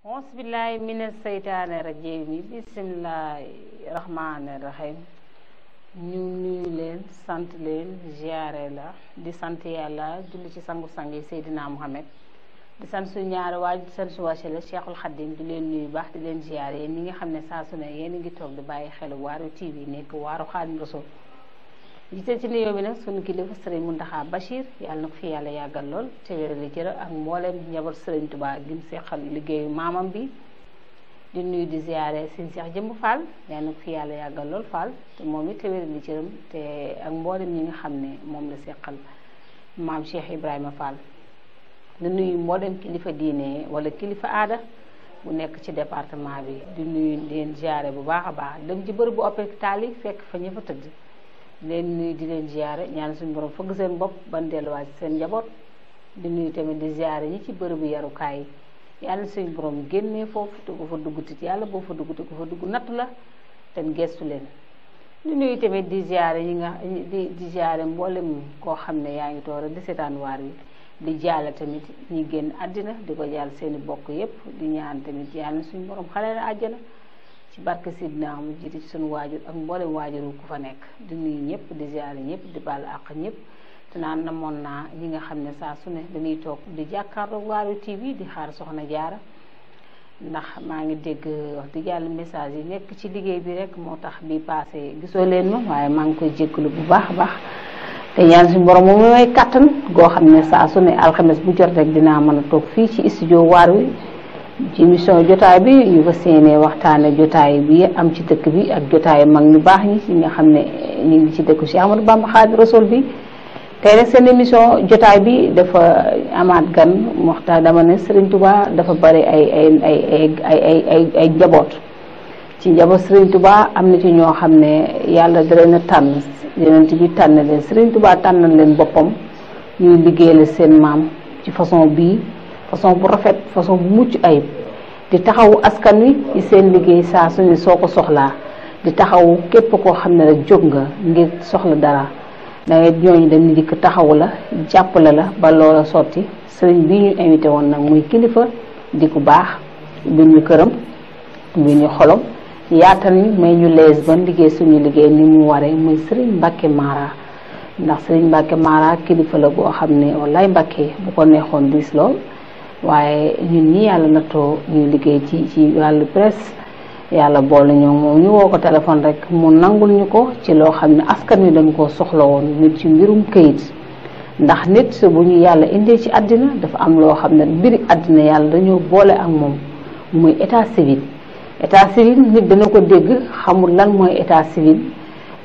Auzubillahi mina seytaane rajiim bismillahi rahmaani rahim. ñu nuyu leen sant leen ziyaare la di sant yàlla julli ci sangu-sang yi Seydina Muhammad di sant suñu ñaari waaj di sant suñu wasila Cheikhul Khadim di leen nuyu baax di leen ziyaare yéen ñi nga xam ne saa su ne yéen a ngi toog di bàyyi xel Waarwi TV nekk waaru Xaadimu Rasuul jiite ci nuyoo bi nag suñu kilifa Sëriñ Muntaxa Bachir yàlla na ko fi yàlla yàggal lool te wéral cër ak mbooleem njaboot Sëriñ Tuubaa gi mu seqal liggéeyu maamam bi di nuyu di ziyaare Sëriñ Seex Jëmb Fall yàlla na ko fi yàlla yàggal lool Fall te moom it te wéral cëram te ak mbooleem ñi nga xam ne moom la seqal maam Cheikh Ibrahima Fall di nuyu mbooleem kilifa diine wala kilifa aada bu nekk ci département bi di nuyu leen ziyaare bu baax a baax dem ci bërëbu hôpital yi fekk fa ña fa tëdd leen nuyu di leen ziyaare ñaan suñu borom fëgg seen bopp ban delluwaat seen njaboot di nuyu tamit di ziyaare ñi ci bërëbu yarukaay yi yàlla suñu borom génnee foofu te ko fa dugg tit yàlla boo fa dugg te ko fa dugg natt la te gestu leen di nuyu tamit di ziyaare ñi nga di ziyaare mboolem koo xam ne yaa ngi toora di seetaan waar wi di jaale tamit ñi génn àddina di ko jaal seeni bokk yépp di ñaan tamit yàlla suñu borom xale la àjjana ci barke Sidna mu jiite ci suñu waajur ak mboolem waajuru ku fa nekk di nuyu ñëpp di ziare ñëpp di baal àq ñëpp te naan namoon naa ñi nga xam ne saa su ne dañuy toog di jàkkaarloog Waarwi TV di xaar soxna Jaara ndax maa ngi dégg wax dëgg yàlla message yi nekk ci liggéey bi rek moo tax bi passé gisoo leen ma waaye maa ngi koy jégalu bu baax a baax te ñaan suñu borom moom mooy kattan goo xam ne saa su ne alxames bu jot rek dinaa mën a toog fii ci studio Waarwi ci émission jotaay bi ñu fa séenee waxtaane jotaay bi am ci dëkk bi ak jotaay mag ñu baax ñi ci nga xam ne ñu ngi ci dëkku Cheikh Ahmadou Bamba Xaadimu Rasuul bi tey nag seen émission jotaay bi dafa amaat gan waxtaan dama ne Serigne Touba dafa bari ay njaboot ci njaboot Serigne Touba am na ci ñoo xam ne yàlla da leen a tànn yonent bi tànn leen Serigne Touba tànnal leen boppam ñuy liggéeyal seen maam ci façon bii façon bu rafet façon bu mucc ayib di taxawu askan wi ci seen liggéey saa su ne soo ko soxlaa di taxawu képp koo xam ne rek jóg nga ngir soxla dara dangay ñooñu dañu dikk taxawu la jàppale la ba loola sotti sëriñ bi ñu invité woon nag muy kilifa di ku baax bi ñu këram bi ñu xolom yaatal ñu may ñu lees ban liggéey suñu liggéey ni mu waree muy sëriñ Mbàkke Mara ndax sëriñ Mbàkke Mara kilifa la boo xam ne wallaay Mbàkke bu ko neexoon diis lool waaye ñun ñi yàlla nattoo ñuy liggéey ci wàllu presse yàlla boole ñoo moom ñu woo ko téléphone rek mu nangul ñu ko ci loo xam ne askan wi dañ koo soxla woon nit ci mbirum këyit ndax nit bu ñu yàlla indee ci àddina dafa am loo xam ne mbiri àddina yàlla dañoo boole ak moom muy état civil nit dana ko dégg xamul lan mooy état civil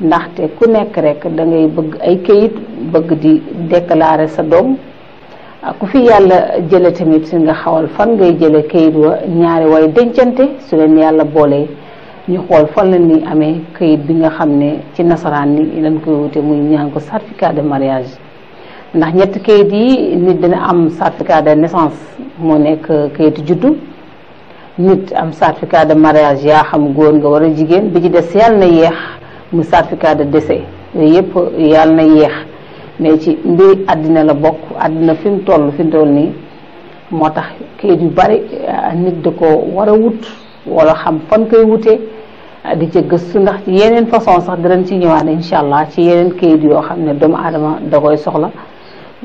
ndaxte ku nekk rek da ngay bëgg ay këyit bëgg di déclarer sa doom ku fi yàlla jële tamit nga xawal fan ngay jële kayit wa ñaari way dencante su leen yàlla boolee ñu xool fan la ni amee kayit bi nga xam ne ci nasaraan ni lañ koy wute muy ñaan ko certificat de mariage ndax ñetti kayit yi nit dina am certificat de naissance moo nekk kayitu juddu nit am certificat de mariage yaa xam góor nga war a jigéen bi ci des yàlla na yeex mu certificat de décès yooyu yëpp yàlla na yeex mais ci mbiri àddina la bokk àddina fi mu toll nii moo tax kayit yu bari nit da ko war a wut wala xam fan koy wutee di ca gëstu ndax ci yeneen façon sax dinañ ci ñëwaat incha allah ci yeneen kayit yoo xam ne doomu aadama da koy soxla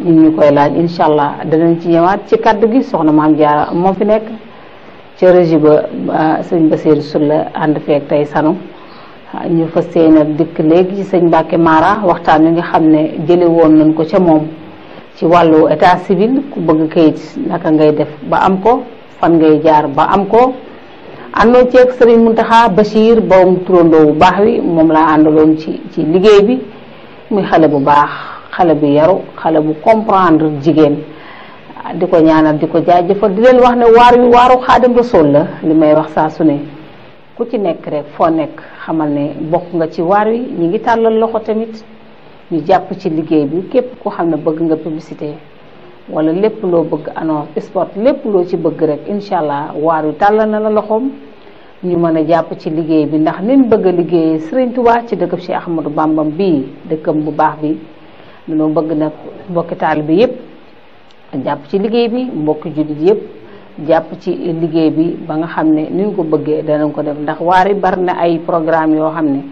ñu koy laaj incha allah danañ ci ñëwaat ci kaddu gi soxna Maam Jaara moo fi nekk ca régie ba sëñ Basiru Sulla ànd feek tey sanu ñu fas yéene dikk léegi ci sëñ Mbàkke Mara waxtaan wi nga xam ne jële woon nañ ko ca moom ci wàllu état civil ku bëgg kayit naka ngay def ba am ko fan ngay jaar ba am ko àndoo ceeg Sëriñ Muntaxa Bachir bawum turandoo bu baax wi moom laa àndaloon ci liggéey bi muy xale bu baax xale bu yaru xale bu comprendre jigéen di ko ñaanal di ko jaajëfal di leen wax ne waaru Xaadimu Rasuul la li may wax saa su ne ku ci nekk rek foo nekk xamal ne bokk nga ci waar wi ñi ngi tàllal loxo tamit ñu jàpp ci liggéey bi képp ku xam ne bëgg nga publicité wala lépp loo bëgg annonce sport lépp loo ci bëgg rek incha allah waar wi tàllal na la loxoom ñu mën a jàpp ci liggéey bi ndax nin bëgg a liggéey Serigne Touba ci dëkkab Cheikh Ahmadou Bamba bii dëkkam bu baax bi dañoo bëgg nag mbokki taalibe bi yépp jàpp ci liggéey bi mbokki jullit yépp jàpp ci liggéey bi ba nga xam ne ni ñu ko bëggee danañ ko def ndax waar yi bari na ay programme yoo xam ne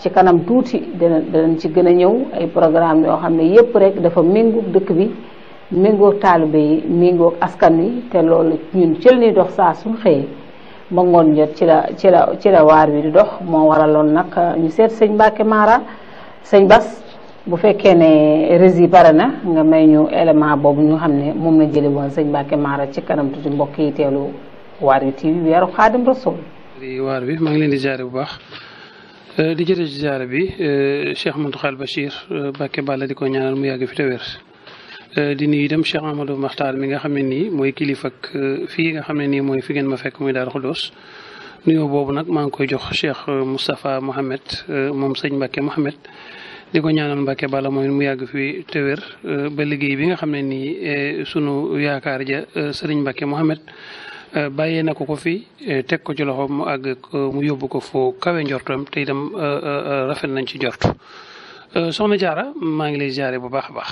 ci kanam tuuti danañ ci gën a ñëw ay programme yoo xam ne yépp rek dafa méngoog dëkk bi méngoog taalibe yi méngoog askan wi te loolu ñun cël ni dox saa suñ xëyee ba ngoon jot ci la waar wi di dox moo waraloon nag ñu seet sëñ Mbacke Mara sëñ Bas bu fekkee ne rési pare na nga may ñu élément boobu ñu xam ne moom la jële woon sëñ Mbacke Mara ci kanam tuuti mbokk yi teelu waar wi TV weeru Xaadim Rasul waar bi maa ngi leen di jaare bu baax di jëte ci jaare bi Cheikh Mountakha Bachir Mbacke Balla di ko ñaanal mu yàgg fi te wér di nuyu itam Cheikh Amadou Makhtar mi nga xam ne nii mooy kilifa ak fii nga xam ne nii mooy fi ngeen ma fekk muy Daaru Xudoos nuyoo boobu nag maa ngi koy jox Cheikh Moustapha Mohamed moom sëñ Mbacke Mohamed di ko ñaanal Mbacke Balla mooy mu yàgg fi te wér ba liggéey bi nga xam ne nii sunu yaakaar ja sëriñ Mbacke Mohamed bàyyee na ko fi teg ko ci loxo mu àgg mu yóbbu ko foo kawe njortam te itam rafet nañ ci njort soxna Diarra maa ngi lay ziare bu baax a baax.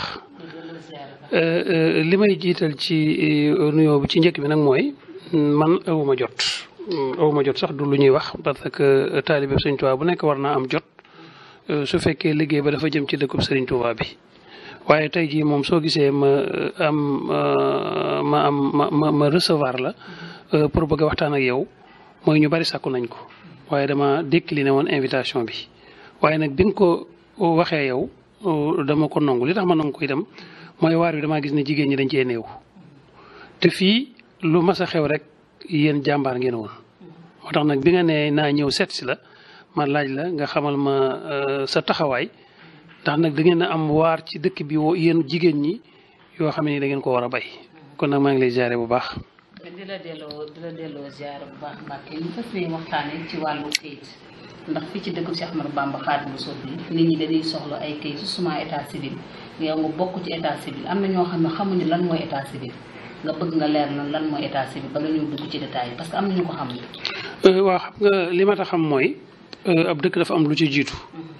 li may jiital ci nuyoo bi ci njëkk bi nag mooy man awuma jot sax du lu ñuy wax parce que taalibe Sëriñ Tuubaa bu nekk war naa am jot su fekkee liggéey ba dafa jëm ci dëkkub Sëriñ Tuubaa bi waaye tey jii moom soo gisee ma recevoir la pour bëgg a waxtaan ak yow mooy ñu bari sàkku nañ ko waaye dama décliné woon invitation bi waaye nag bi nga ko waxee yow dama ko nangu li tax ma nangu ko itam mooy waar wi damaa gis ne jigéen ñi dañ cee néew te fii lu mas a xew rek yéen jàmbaar ngeen woon moo tax nag bi nga ne naa ñëw seet si la ma laaj la nga xamal ma sa taxawaay ndax nag da ngeen a am waar ci dëkk bi yéen jigéen ñi yoo xam ne da ngeen ko war a bay kon nag maa ngi lay ziare bu baax. di la delloo ziare bu baax Mbacke ñu fas yéene waxtaanee ci wàllu kayit ndax fii ci dëkk Cheikh Ahmadou Bamba Khadimu Rasul bi nit ñi dañuy soxla ay kayit suma état civil yow nga bokk ci état civil am na ñoo xam ne xamuñu lan mooy état civil nga bëgg nga leer lan mooy état civil ba nga ñëw dugg ci détail parce que am na ñu ko xam. waaw xam nga li ma tax xam mooy ab dëkk dafa am lu ci jiitu.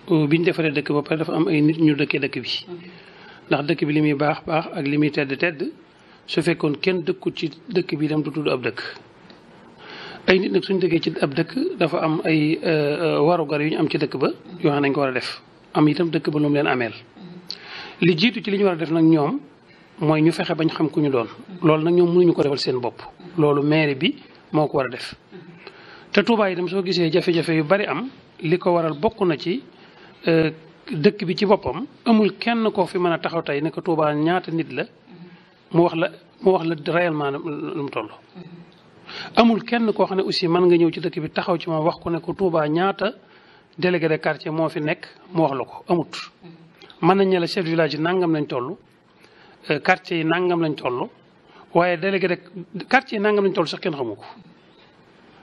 bi ñu defaree dëkk ba pare dafa am ay nit ñu dëkkee dëkk bi. ndax dëkk bi li muy baax baax ak li muy tedd su fekkoon kenn dëkku ci dëkk bi dem du tudd ab dëkk. ay nit nag suñu dëkkee ci ab dëkk dafa am ay warugar yu ñu am ci dëkk ba yoo xam ne nañ ko war a def am itam dëkk ba lu mu leen ameel. li jiitu ci li ñu war a def nag ñoom mooy ñu fexe bañ xam ku ñu doon loolu nag ñoom mënuñu ko defal seen bopp loolu mairie bi moo ko war a def te Touba itam soo gisee jafe-jafe yu bari am li ko waral bokk na ci dëkk bi ci boppam amul kenn koo fi mën a taxaw tey ne ko Touba ñaata nit la mu wax la réellement lu mu toll. amul kenn koo xam ne aussi mën nga ñëw ci dëkk bi taxaw ci moom wax ko ne ko Touba ñaata délégué de quartier moo fi nekk mu wax la ko amut. mën nañ ne la chef de village yi nangam lañ toll quartier yi nangam lañ toll waaye délégué de quartier yi nangam lañ toll sax kenn xamu ko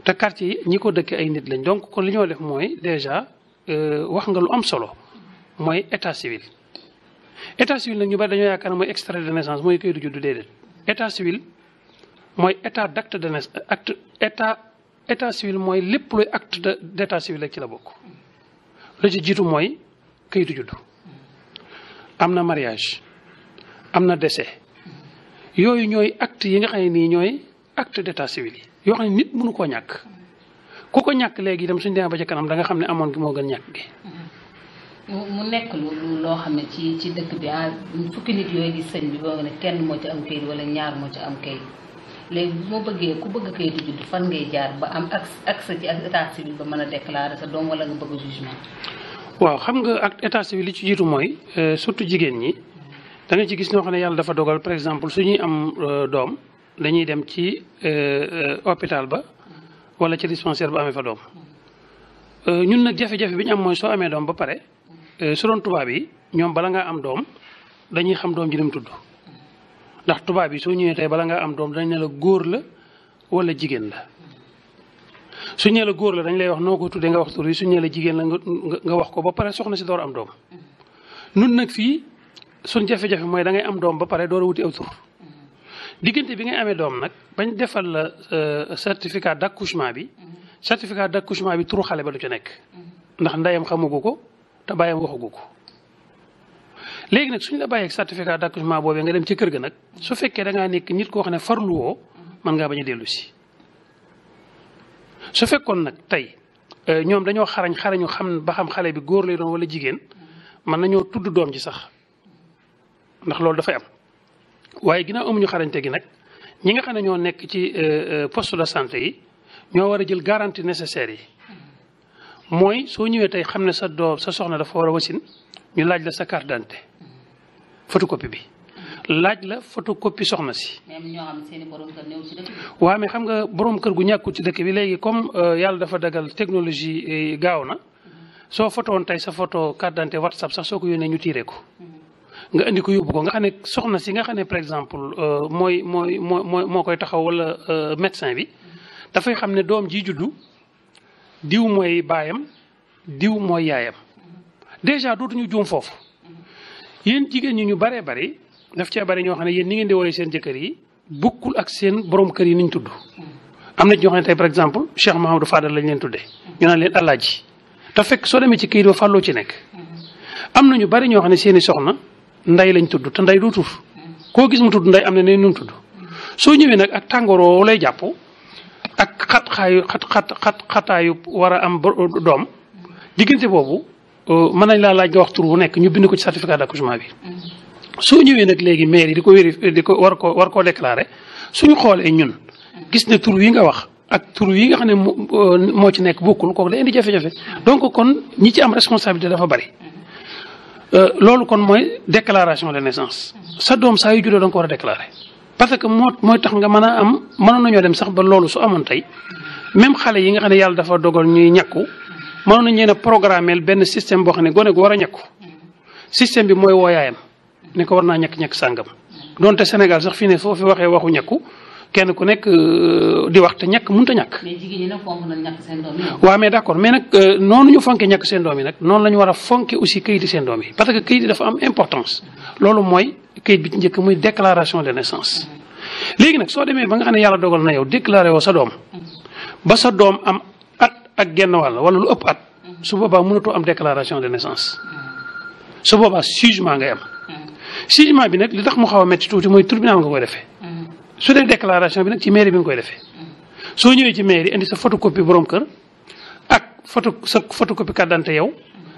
te quartier yi ñi ko dëkkee ay nit lañ donc kon li ñoo def mooy déjà wax nga lu am solo mooy état civil. état civil nag ñu bari dañoo yaakaar ne mooy extrait de naissance mooy kayitu juddu déedéet état civil mooy état d'acte de naissance état civil mooy lépp luy acte d'état civil rek ci la bokk la ci jiitu mooy kayitu juddu. am na mariage am na décès yooyu ñooy acte yi nga xam ne nii ñooy acte d'état civil yi yoo xam ne nit mënu koo ñàkk ku ko ñàkk léegi itam suñu demee ba ca kanam da nga xam ne amoon gi moo gën ñàkk gi. mu nekk loo xam ne ci dëkk bi fukki nit yooyu gis sëñ bi boo nga ne kenn moo ci am kayit wala ñaar moo ci am kayit léegi bu ma bëggee ku bëgg kayitu judd fan ngay jaar ba am accès ci état civil ba mën a déclarer sa doom wala nga bëgg jugement. waaw xam nga ak état civil li ci jiitu mooy surtout jigéen ñi da nga ci gis ñoo xam ne yàlla dafa dogal par exemple su ñuy am doom dañuy dem ci hôpital ba wala ci dispensaire ba amee fa doom ñun nag jafe-jafe bi ñu am mooy soo amee doom ba pare su doon tubaab yi ñoom bala ngaa am doom dañuy xam doom ji ni mu tudd ndax tubaab yi soo ñëwee tey bala ngaa am doom dañ ne la góor la wala jigéen la. su ñee la góor la dañ lay wax noo ko tuddee nga wax tur yi su ñee la jigéen la nga wax ko ba pare soxna si door am doom nun nag fii suñ jafe-jafe mooy da ngay am doom ba pare door a wuti aw tur diggante bi ngay amee doom nag bañ defal la certificat d'accouchement bi turu xale ba du ca nekk ndax ndeyam xamugu ko te bàyyam waxugu ko léegi nag suñ la bàyyeeg certificat d'accouchement boobee nga dem ci kër ga nag su fekkee da ngaa nekk nit koo xam ne farluwoo mën ngaa bañ a dellu si su fekkoon nag tey ñoom dañoo xarañu xam ba xam xale bi góor lay doon wala jigéen mën nañoo tudd doom ji sax ndax loolu dafay am waaye ginnaaw amuñu xarañte gi nag ñi nga xam ne ñoo nekk ci poste de santé yi ñoo war a jël garantie nécessaire yi mooy soo ñëwee tey xam ne sa doom sa soxna dafa war a wasin ñu laaj la sa carte d'identité photocopie bi laaj la photocopie soxna si. waaw mais xam nga borom kër gu ñàkkul ci dëkk bi léegi comme yàlla dafa dagal technologie gaaw na soo photo woon tey sa photo carte d'identité WhatsApp sax soo ko yónnee ñu tiiree ko. nga indi ko yóbbu ko nga xam ne soxna si nga xam ne par exemple moo koy taxaw wala médecin bi dafay xam ne doom ji juddu diw mooy baayam diw mooy yaayam déjà dootuñu juum foofu yéen jigéen ñi ñu baree bari daf cee bari ñoo xam ne yéen ni ngeen di woowee seen jëkkër yi bokkul ak seen borom kër yi niñ tudd. am na ñoo xam ne tey par exemple Cheikh Mahamadou Fadal lañ leen tuddee ñu naan leen alaaji te fekk soo demee ci këyit ba fàlloo ci nekk am na ñu bari ñoo xam ne seeni soxna. nday lañ tudd te nday du tur koo gis mu tudd nday am na ne nu tudd soo ñëwee nag ak tàngooroo lay jàpp ak xataayu war a am doom diggante boobu mën nañ laa laaj nga wax tur bu nekk ñu bind ko ci certificat d'accouchement bi. soo ñëwee nag léegi maire yi di ko vérifier di ko war koo déclarer suñu xoolee ñun gis ne tur yi nga wax ak tur yi nga xam ne moo ci nekk bokkul kooku day indi jafe-jafe donc kon ñi ci am responsabilité dafa bari. loolu kon mooy déclaration de naissance sa doom saa yu juddoo da nga ko war a déclarer parce que mooy tax nga mën a am mënoon nañoo dem sax ba loolu su amoon tey même xale yi nga xam ne yàlla dafa dogal ñuy ñàkku mënoon nañ leen a programmer benn système boo xam ne gone gu war a ñàkku système bi mooy wooyaayam ne ko war naa ñàkk sàngam donte Sénégal sax fii ne foo fi waxee waxu ñàkku kenn ku nekk di wax te ñàkk mënut a ñàkk. mais jigéen ñi nag fonk nañ ñàkk seen doom yi. waaw mais d'accord mais nag noonu ñu fonke ñàkk seen doom yi nag noonu la ñu war a fonke aussi kayiti seen doom yi parce que kayit yi dafa am importance loolu mooy kayit bi ci njëkk muy déclaration de naissance. léegi nag soo demee ba nga xam ne yàlla dogal na yow déclaré woo sa doom ba sa doom am at ak genn wàll wala lu ëpp at su boobaa mënatoo am déclaration de naissance su boobaa jugement ngay am jugement bi nag li tax mu xaw a métti tuuti mooy tribunal nga koy defee. su dee déclaration bi nag ci mairie bi nga koy defee soo ñëwee ci mairie indi sa photocopie borom kër ak sa photocopie carte d'identité yow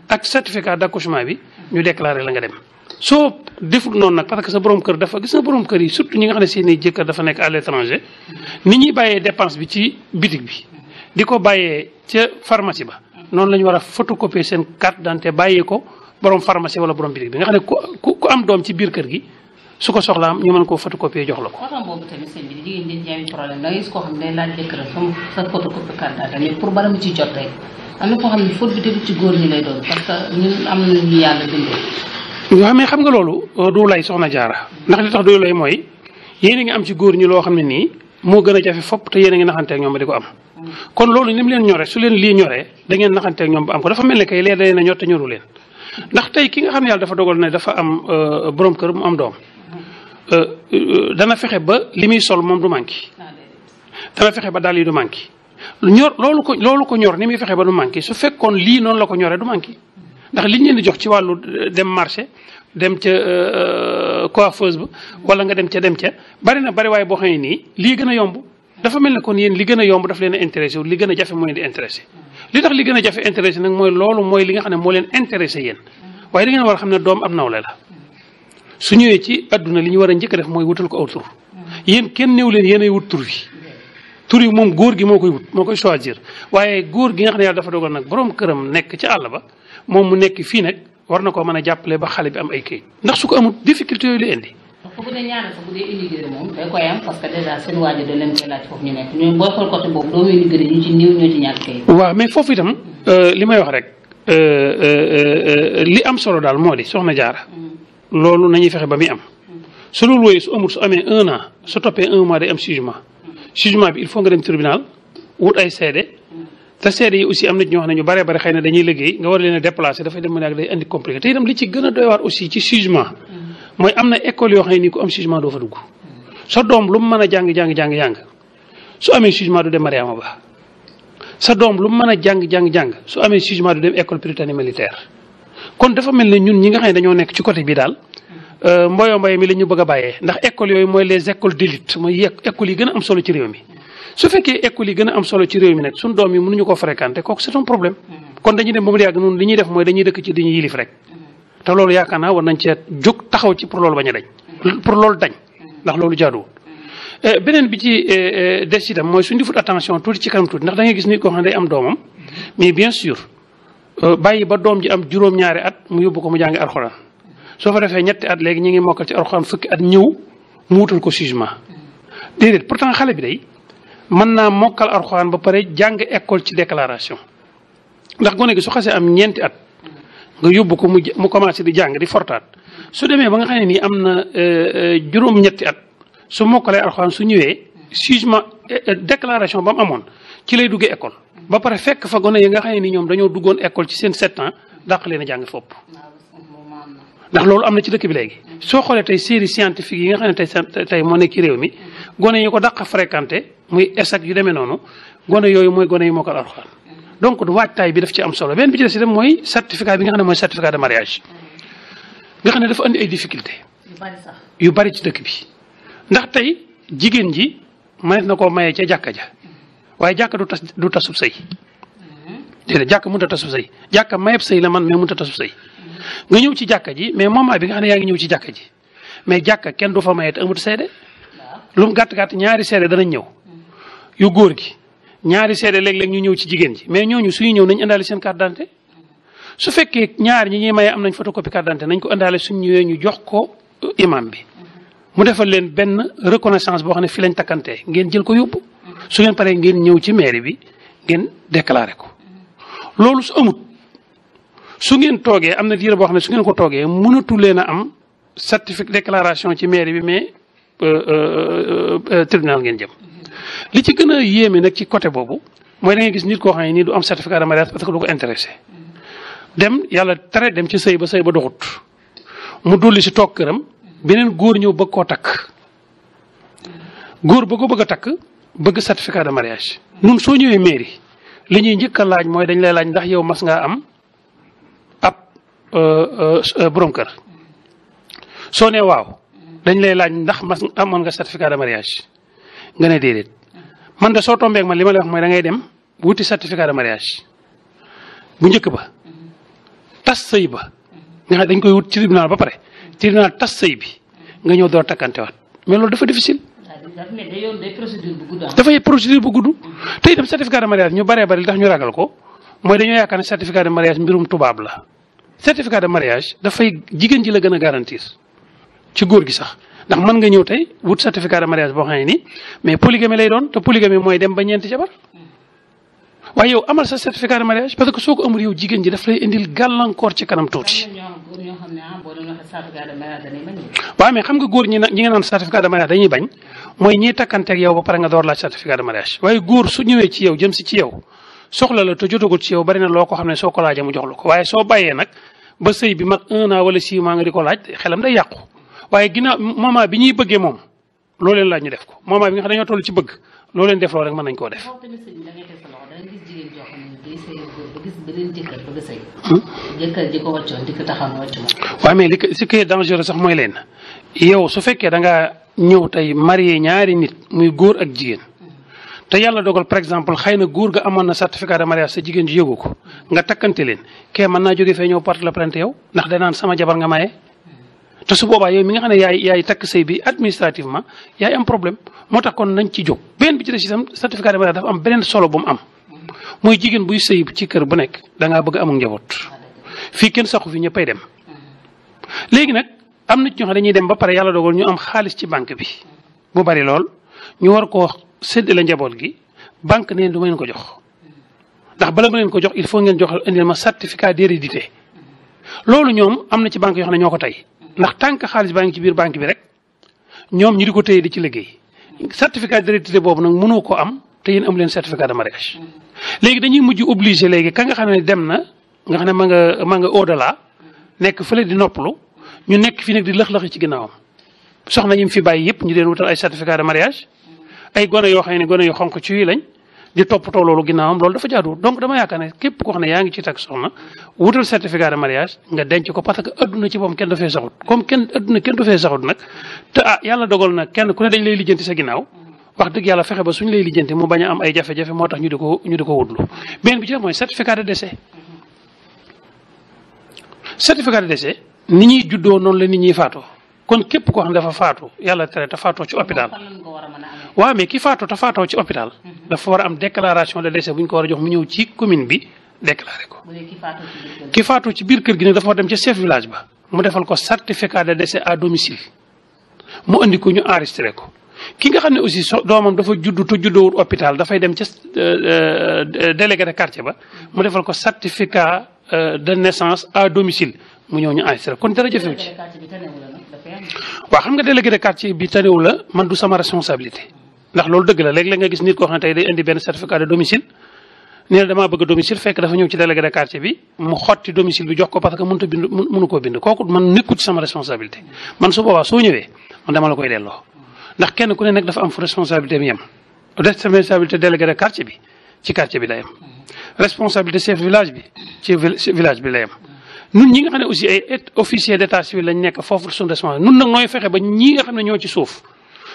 ak certificat d'accouchement bi ñu déclaré la nga dem. soo deful noonu nag parce que sa borom kër dafa gis nga borom kër yi surtout ñi nga xam ne seeni jëkkër dafa nekk à l'étranger ni ñuy bàyyee dépense bi ci bitig bi di ko bàyyee ca pharmacie ba noonu la ñu war a photocopier seen carte d'identité bàyyee ko borom pharmacie wala borom bitig bi nga xam ne ku am doom ci biir kër gi. su ko soxlaam ñu mën koo photocopier jox la ko. waxtaan boobu tamit sëñ bi jigéen ñi dañuy am problème da ngay gis koo xam ne day laaj jëkkëram sa photocopie carte d'identité mais pour bala mu ci jot rek am na koo xam ne faute bi tamit ci góor ñi lay doon parce que ñun am na ñu yàlla bindee. yoo xam ne xam nga loolu du lay soxna jaara ndax li tax du lay mooy yéen a ngi am ci góor ñi loo xam ne nii moo gën a jafe fopp te yéen a ngi naxanteeg ñoom ba di ko am. kon loolu ni mu leen ñoree su leen lii ñoree da ngeen naxanteeg ñoom ba am ko dafa mel ne kay lee da leen a ñor te ñoru leen ndax tey ki nga xam ne yàlla dafa dogal ne dafa am borom kër mu am doom dana fexe ba li muy sol moom du manqué dana fexe ba daal yi du manqué ñor loolu ko ñor ni muy fexe ba du manqué su fekkoon lii noonu la ko ñoree du manqué ndax liñ leen di jox ci wàllu dem marché dem ca coiffeuse ba wala nga dem ca bari na bari waaye boo xam ne nii lii gën a yomb dafa mel ne kon yéen li gën a yomb daf leen a intéressé wu li gën a jafe mooy di intéressé li tax li gën a jafe intéressé nag mooy loolu mooy li nga xam ne moo leen intéressé yéen waaye da ngeen war a xam ne doom am nawle la su ñëwee ci adduna li ñu war a njëkk a def mooy wutal ko aw tur yéen kenn néew leen yéenay wut tur yi moom góor gi moo koy wut moo koy choisir waaye góor gi nga xam ne yàlla dafa dogal nag borom këram nekk ci àll ba moom mu nekk fii nag war na koo mën a jàppale ba xale bi am ay kayit ndax su ko amul difficulté yooyu la indi. bu dee ñaareel sax bu dee immigré moom day koy am parce que déjà seen waajur da leen koy laaj foofu ñu nekk ñoom booy xool côté boobu doomu immigré ñu ci néew ñoo ci ñàkk kayit. waaw mais foofu itam li may wax rek li am solo daal moo di soxna jaara loolu nañuy fexe ba muy am su loolu wooyee su amul su amee 1 an su toppee 1 mois day am jugement bi il faut nga dem tribunal wut ay seede te seede yi aussi am na ñoo xam ne ñu bare bare xëy na dañuy liggéey nga war leen a déplacer dafay dem mu nekk day andi compliqué te itam li ci gën a doy waar aussi ci jugement mooy am na école yoo xam ne nii ku am jugement doo fa dugg sa doom lu mu mën a jàng su amee jugement du dem Mariama Ba sa doom lu mu mën a jàng su amee jugement du dem école Prytanée militaire kon dafa mel ne ñun ñi nga xam ne dañoo nekk ci côté bi daal mboyo mboyo mi la ñu bëgg a bàyyee ndax école yooyu mooy les écoles d'élite mooy écoles yi gën a am solo ci réew mi su fekkee école yi gën a am solo ci réew mi nag suñu doom yi mënuñu ko fréquenter kooku c'est un problème kon dañuy dem ba mu yàgg noonu li ñuy def mooy dañuy dëkk ci dañuy yilif rek te loolu yaakaar naa war nañ cee jóg taxaw ci pour loolu bañ a dañ pour loolu dañ ndax loolu jaaduwul beneen bi ci des itam mooy suñu defut attention tuuti ci kanam tuuti ndax da ngay gis nit koo xam ne day am doomam mais bien sûr bàyyi ba doom ji am juróom-ñaari at mu yóbbu ko mu jàngi alxuraan soo fa defee ñetti at léegi ñu ngi mokkal ci alxuraan fukki at ñëw mu wutal ko jugement déedéet pourtant xale bi day mën naa mokkal alxuraan ba pare jàng école ci déclaration ndax gone gi su xasee am ñeenti at nga yóbbu ko mu commencé di jàng di fortaat su demee ba nga xam ne nii am na juróom-ñetti at su mokkalee alxuraan su ñëwee jugement déclaration ba mu amoon ci lay duggee école ba pare fekk fa gone yi nga xam ne ni ñoom dañoo duggoon école ci seen 7 ans dàq leen a jàng fopp ndax loolu am na ci dëkk bi léegi soo xoolee tey série scientifique yi nga xam ne tey moo nekk ci réew mi gone yi ko dàq a fréquenté muy ESSEC yu demee noonu gone yooyu mooy gone yi mokkal alxuraan donc waajtaay bi daf ci am solo benn bi ci des itam mooy certificat bi nga xam ne mooy certificat de mariage nga xam ne dafa andi ay difficultés yu bari ci dëkk bi ndax tey jigéen ji mënees na koo mayee ca jàkka ja waaye jàkka du tasub sëy déedéet jàkka mënut a tasub sëy jàkka mayeb sëy la man mais mënut a tasub sëy nga ñëw ci jàkka ji mais moment bi nga xam ne yaa ngi ñëw ci jàkka ji mais jàkka kenn du fa mayee te amut seede lu mu gàtt-gàtt ñaari seede danañ ñëw yu góor gi ñaari seede léeg-léeg ñu ñëw ci jigéen ji mais ñooñu suñu ñëw nañ indaale seen carte d'identité su fekkee ñaar ñi ñuy mayee am nañ photocopie carte d'identité nañ ko indaale suñ ñëwee ñu jox ko imam bi mu defal leen benn reconnaissance boo xam ne fi lañ takkantee ngeen jël ko yóbbu su ngeen paree ngeen ñëw ci mairie bi ngeen déclaré ko loolu su amut su ngeen toogee am na diir boo xam ne su ngeen ko toogee mënatu leen a am certificat déclaration ci mairie bi mais tribunal ngeen jëm. li ci gën a yéeme nag ci côté boobu mooy da ngay gis nit koo xam ne nii du am certificat de mariage parce que du ko intéressé dem yàlla tere dem ci sëy ba doxut mu dolli si toog këram beneen góor ñëw bëgg koo takk góor ba ko bëgg a takk bëgg certificat de mariage nun soo ñëwee mairie li ñuy njëkk a laaj mooy dañ lay laaj ndax yow mas ngaa am ab borom kër soo nee waaw dañ lay laaj ndax mas amoon nga certificat de mariage nga ne déedéet man de soo tombeek man li ma lay wax mooy da ngay dem wuti certificat de mariage bu njëkk ba tas sëy ba nga xam dañ koy wut tribunal ba pare tribunal tas sëy bi nga ñëw door takkantewaat mais loolu dafa difficile. dafay procédure bu gudd te itam certificat de mariage ñu baree bari li tax ñu ragal ko mooy dañoo yaakaar ne certificat de mariage mbirum tubaab la certificat de mariage dafay jigéen ji la gën a garantir ci góor gi sax ndax mën nga ñëw tey wut certificat de mariage boo xam ne nii mais polygamie lay doon te polygamie mooy dem ba ñeenti jabar waaye yow amal sa certificat de mariage parce que soo ko amul yow jigéen ji daf lay indil gàllankoor ci kanam tuuti. waaw mais xam nga góor ñi nga naan certificat de mariage dañuy bañ mooy ñiy takkanteeg yow ba pare nga door laaj certificat de mariage waaye góor su ñëwee ci yow jëm si ci yow soxla la te jotagul ci yow bari na loo ko xam ne soo ko laajee mu jox la ko waaye soo bàyyee nag ba sëy bi mat 1 an wala 6 mois nga di ko laaj xelam day yàqu waaye ginnaaw moment bi ñuy bëggee moom loo leen laaj ñu def ko moment bi nga xam dañoo toll ci bëgg loo leen def loo rek mën nañ koo def. waaw mais li koy dangereux sax mooy leen yow su fekkee da ngaa ñëw tey marié ñaari nit muy góor ak jigéen te yàlla dogal par exemple xëy na góor ga amoon na certificat de mariage sa jigéen ji yëgu ko nga takkante leen kee mën naa jóge fee ñëw porte la plainte yow ndax danaan sama jabar nga maye. te su boobaa yow mi nga xam ne yaay takk sëy bi administrativement yaay am problème moo tax kon nañ ci jóg beneen bi ci des itam certificat de mariage dafa am beneen solo bu mu am mooy jigéen buy sëy ci kër bu nekk da ngaa bëgg amul njaboot fii kenn saxu fi ñëppay dem léegi nag am na ci ñoo xam dañuy dem ba pare yàlla dogal ñu am xaalis ci banque bi bu bari lool ñu war koo séddale njaboot gi banque neen du ma leen ko jox ndax bala ma leen ko jox il faut ngeen jox indil ma certificat d'hérédité loolu ñoom am na ci banque yoo xam ne ñoo ko tey ndax tant que xaalis baa ngi ci biir banque bi rek ñoom ñu di ko téye di ci liggéey certificat d'hérédité boobu nag mënoo ko am te yéen amu leen certificat de mariage léegi dañuy mujj obligé léegi ka nga xam ne dem na nga xam ne ma nga au delà nekk fële di noppalu ñu nekk fi nag di lëx-lëxi ci ginnaawam soxna yi mu fi bàyyi yëpp ñu leen wutal ay certificat de mariage ay gone yoo xam ne gone yu xonq ci yi lañ di toppatoo loolu ginnaawam loolu dafa jaadu donc dama yaakaar ne képp koo xam ne yaa ngi ci takk soxna wutal certificat de mariage nga denc ko parce que adduna ci moom kenn dafay saxut comme adduna kenn dafay saxut nag te yàlla dogal na kenn ku ne dañ lay lijjanti sa ginnaaw wax dëgg yàlla fexe ba suñu lay lijjanti mu bañ a am ay jafe-jafe moo tax ñu di ko wutlu benn bi ci mooy certificat de décès certificat de décès ni ñuy juddoo noonu la nit ñuy faatoo kon képp koo xam ne dafa faatu yàlla tere te faatoo ci hôpital waaw mais ki faatoo te faatoo ci hôpital dafa war a am déclaration de décès bu ñu ko war a jox mu ñëw ci commune bi déclaré ko ki faatoo ci biir kër gi nag dafa war dem ca chef village ba mu defal ko certificat de décès à domicile mu andi ko ñu enregistré ko ki nga xam ne aussi doomam dafa judd te juddoowul hôpital dafay dem ca délégué de quartier ba mu defal ko certificat de naissance à domicile mu ñëw ñu enregistré kon dara jëfew ci waaw xam nga délégué de quartier bi tanewu la man du sama responsabilité ndax loolu dëgg la léeg-léeg nga gis nit koo xam ne tey day indi benn certificat de domicile nee na damaa bëgg domicile fekk dafa ñëw ci délégué de quartier bi mu xotti domicile bi jox ko parce que mënut a bind mënu koo bind kooku man nekkul ci sama responsabilité man su boobaa soo ñëwee man dama la koy delloo ndax kenn ku ne nag dafa am fu responsabilité bi yem responsabilité délégué de quartier bi ci quartier bi la yem responsabilité chef village bi ci village bi la yem nun ñi nga xam ne aussi ay officier d'état civil lañ nekk foofu suñu responsabilité nun nag nooy fexe ba ñi nga xam ne ñoo ci suuf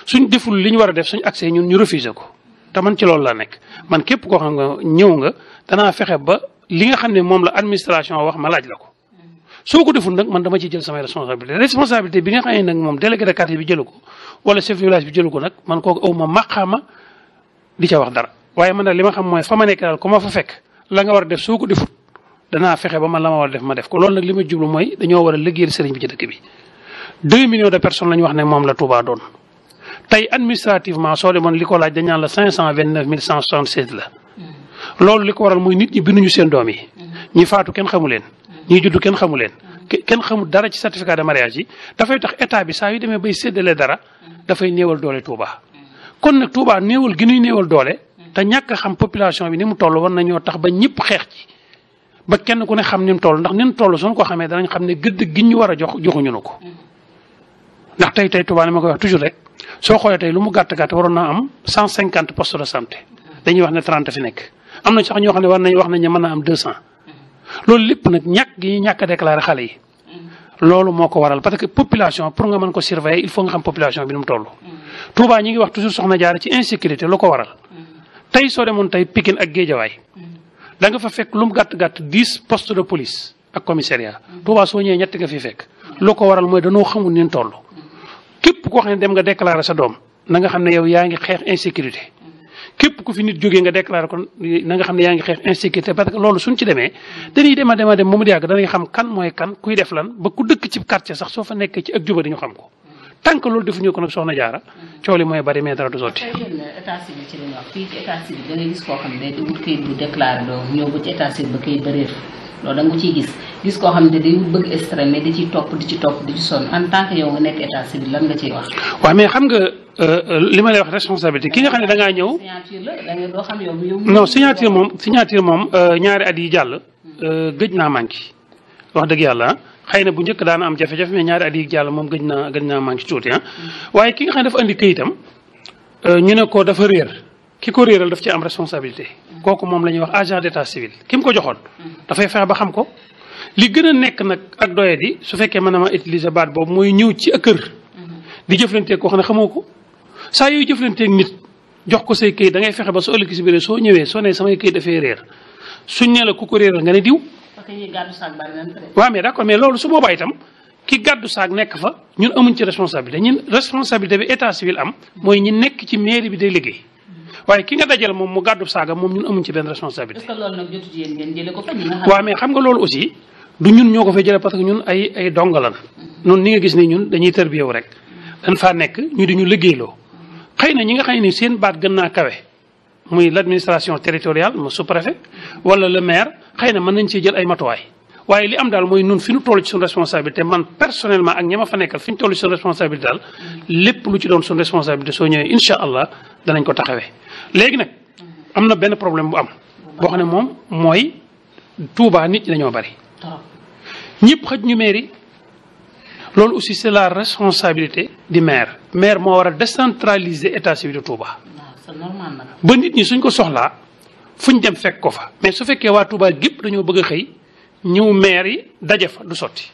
suñ deful li ñu war a def suñ accès ñun ñu refuser ko te man ci loolu laa nekk man képp koo xam nga ñëw nga danaa fexe ba li nga xam ne moom la administration wax ma laaj la ko soo ko deful nag man dama ciy jël samay responsabilité bi nga xam ne nag moom délégué de quartier bi jëlu ko wala chef de village bi jëlu ko nag man kooku aw ma maqaama di ca wax dara waaye man nag li ma xam mooy fa ma nekk daal ku ma fa fekk la nga war a def soo ko deful danaa fexe ba man la ma war a def ma def ko loolu nag li ma jublu mooy dañoo war a liggéeyal sëriñ bi ci dëkk bi 2 millions de personnes la ñu wax ne moom la Touba doon tey administrativement soo demoon li ko laaj dañ naan la 529 176 la loolu li ko waral muy nit ñi binduñu seen doom yi ñi faatu kenn xamu leen ñi juddu kenn xamu leen kenn xamul dara ci certificat de mariage yi dafay tax état bi saa yu demee bay séddale dara dafay néewal doole Touba kon nag Touba néewal gi ñuy néewal doole te ñàkk a xam population bi ni mu toll war nañoo tax ba ñëpp xeex ci ba kenn ku ne xam ni mu toll ndax ni mu toll suñu ko xamee danañ xam ne gëdd gi ñu war a jox joxuñu nu ko ndax tey Touba ni ma koy wax toujours rek soo xoolee tey lu mu gàtt waroon naa am 150 postes de santé dañuy wax ne 30 fi nekk am na sax ñoo xam ne wax nañ ne mën naa am 200 loolu lépp nag ñàkk gi ñuy ñàkk a déclaré xale yi loolu moo ko waral parce que population pour nga mën ko surveiller il faut nga xam population bi nu mu toll. Touba ñi ngi wax toujours soxna Jaara ci insécurité lu ko waral tey soo demoon tey Pikine ak Géejawaay da nga fa fekk lu mu gàtt 10 postes de police ak commissariat Touba soo ñëwee ñett nga fi fekk lu ko waral mooy danoo xamul ni ñu toll képp koo xam ne dem nga déclaré sa doom na nga xam ne yow yaa ngi xeex insécurité képp ku fi nit jógee nga déclaré ko na nga xam ne yaa ngi xeex insécurité parce que loolu suñ ci demee dañuy dem ba mu yàgg danañ xam kan mooy kan kuy def lan ba ku dëkk ci quartier sax soo fa nekkee ci ak juba di ñu xam ko tant que loolu defuñu ko nag soxna Jaara coow li mooy bari mais dara du sotti. état civil ci lañ wax fii ci état civil da ngay gis koo xam ne day wut kayit bu déclaré doo ñëw ba ci état civil ba kayit ba réer loolu da nga ko ciy gis koo xam ne day bëgg extrait mais di ci topp di ci sonn en tant que yow nga nekk état civil lan nga ciy wax. waaw mais xam nga li ma lay wax responsabilité ki nga xam ne da ngaa ñëw. signature la da nga doo xam yow. non signature moom ñaari at yi jàll. gëj naa manqué wax dëgg yàlla xëy na bu njëkk daana am jafe-jafe mais ñaari at yi jàll moom gëj naa manqué tuuti waaye ki nga xam ne dafa andi këyitam ñu ne ko dafa réer ki ko réeral daf ci am responsabilité kooku moom la ñuy wax agent d'état civil ki mu ko joxoon dafay fexe ba xam ko li gën a nekk nag ak doye di su fekkee mën na ma utiliser baat boobu mooy ñëw ci kër di jëflanteeg koo xam ne xamoo ko saa yooyu jëflanteeg nit jox ko say këyit da ngay fexe ba soo ëllëg si biir soo ñëwee soo ne samay këyit dafay réer suñ ne la ku ko réeral nga ne diw. waaw mais d'accord mais loolu su boobaa itam ki gàddu saag nekk fa ñun amuñ ci responsabilité ñun responsabilité bi état civil am mooy ñi nekk ci mairie bi day liggéey waaye ki nga dajal moom mu gàddu saaga moom ñun amuñ ci benn responsabilité. est-ce que loolu nag jotu ci yéen ngeen jëlee ko fa waaw mais xam nga loolu aussi du ñun ñoo ko fay jëlee parce que ñun ay dongalan noonu ni nga gis ni ñun dañuy tërbiyewu rek dañ faa nekk ñu di ñu liggéeyloo xëy na ñi nga xam ne seen baat gën naa kawe muy l'administration territoriale mu sous-préfet wala le maire xëy na mën nañ cee jël ay matuwaay waaye li am daal mooy nun fi ñu toll ci suñu responsabilité man personnellement ak ñi ma fa nekkal fi ñu toll ci suñu responsabilité daal lépp lu ci doon suñu responsabilité soo ñëwee incha allah danañ ko taxawee. léegi nag am na benn problème bu am boo xam ne moom mooy Touba nit ñi dañoo bari ñëpp xëj ñu mairie loolu aussi c'est la responsabilité du maire moo war a décentraliser état civil de Touba. ba nit ñi suñ ko soxlaa fuñ dem fekk ko fa mais su fekkee waa Touba gépp dañoo bëgg a xëy ñëw maire yi daje fa du sotti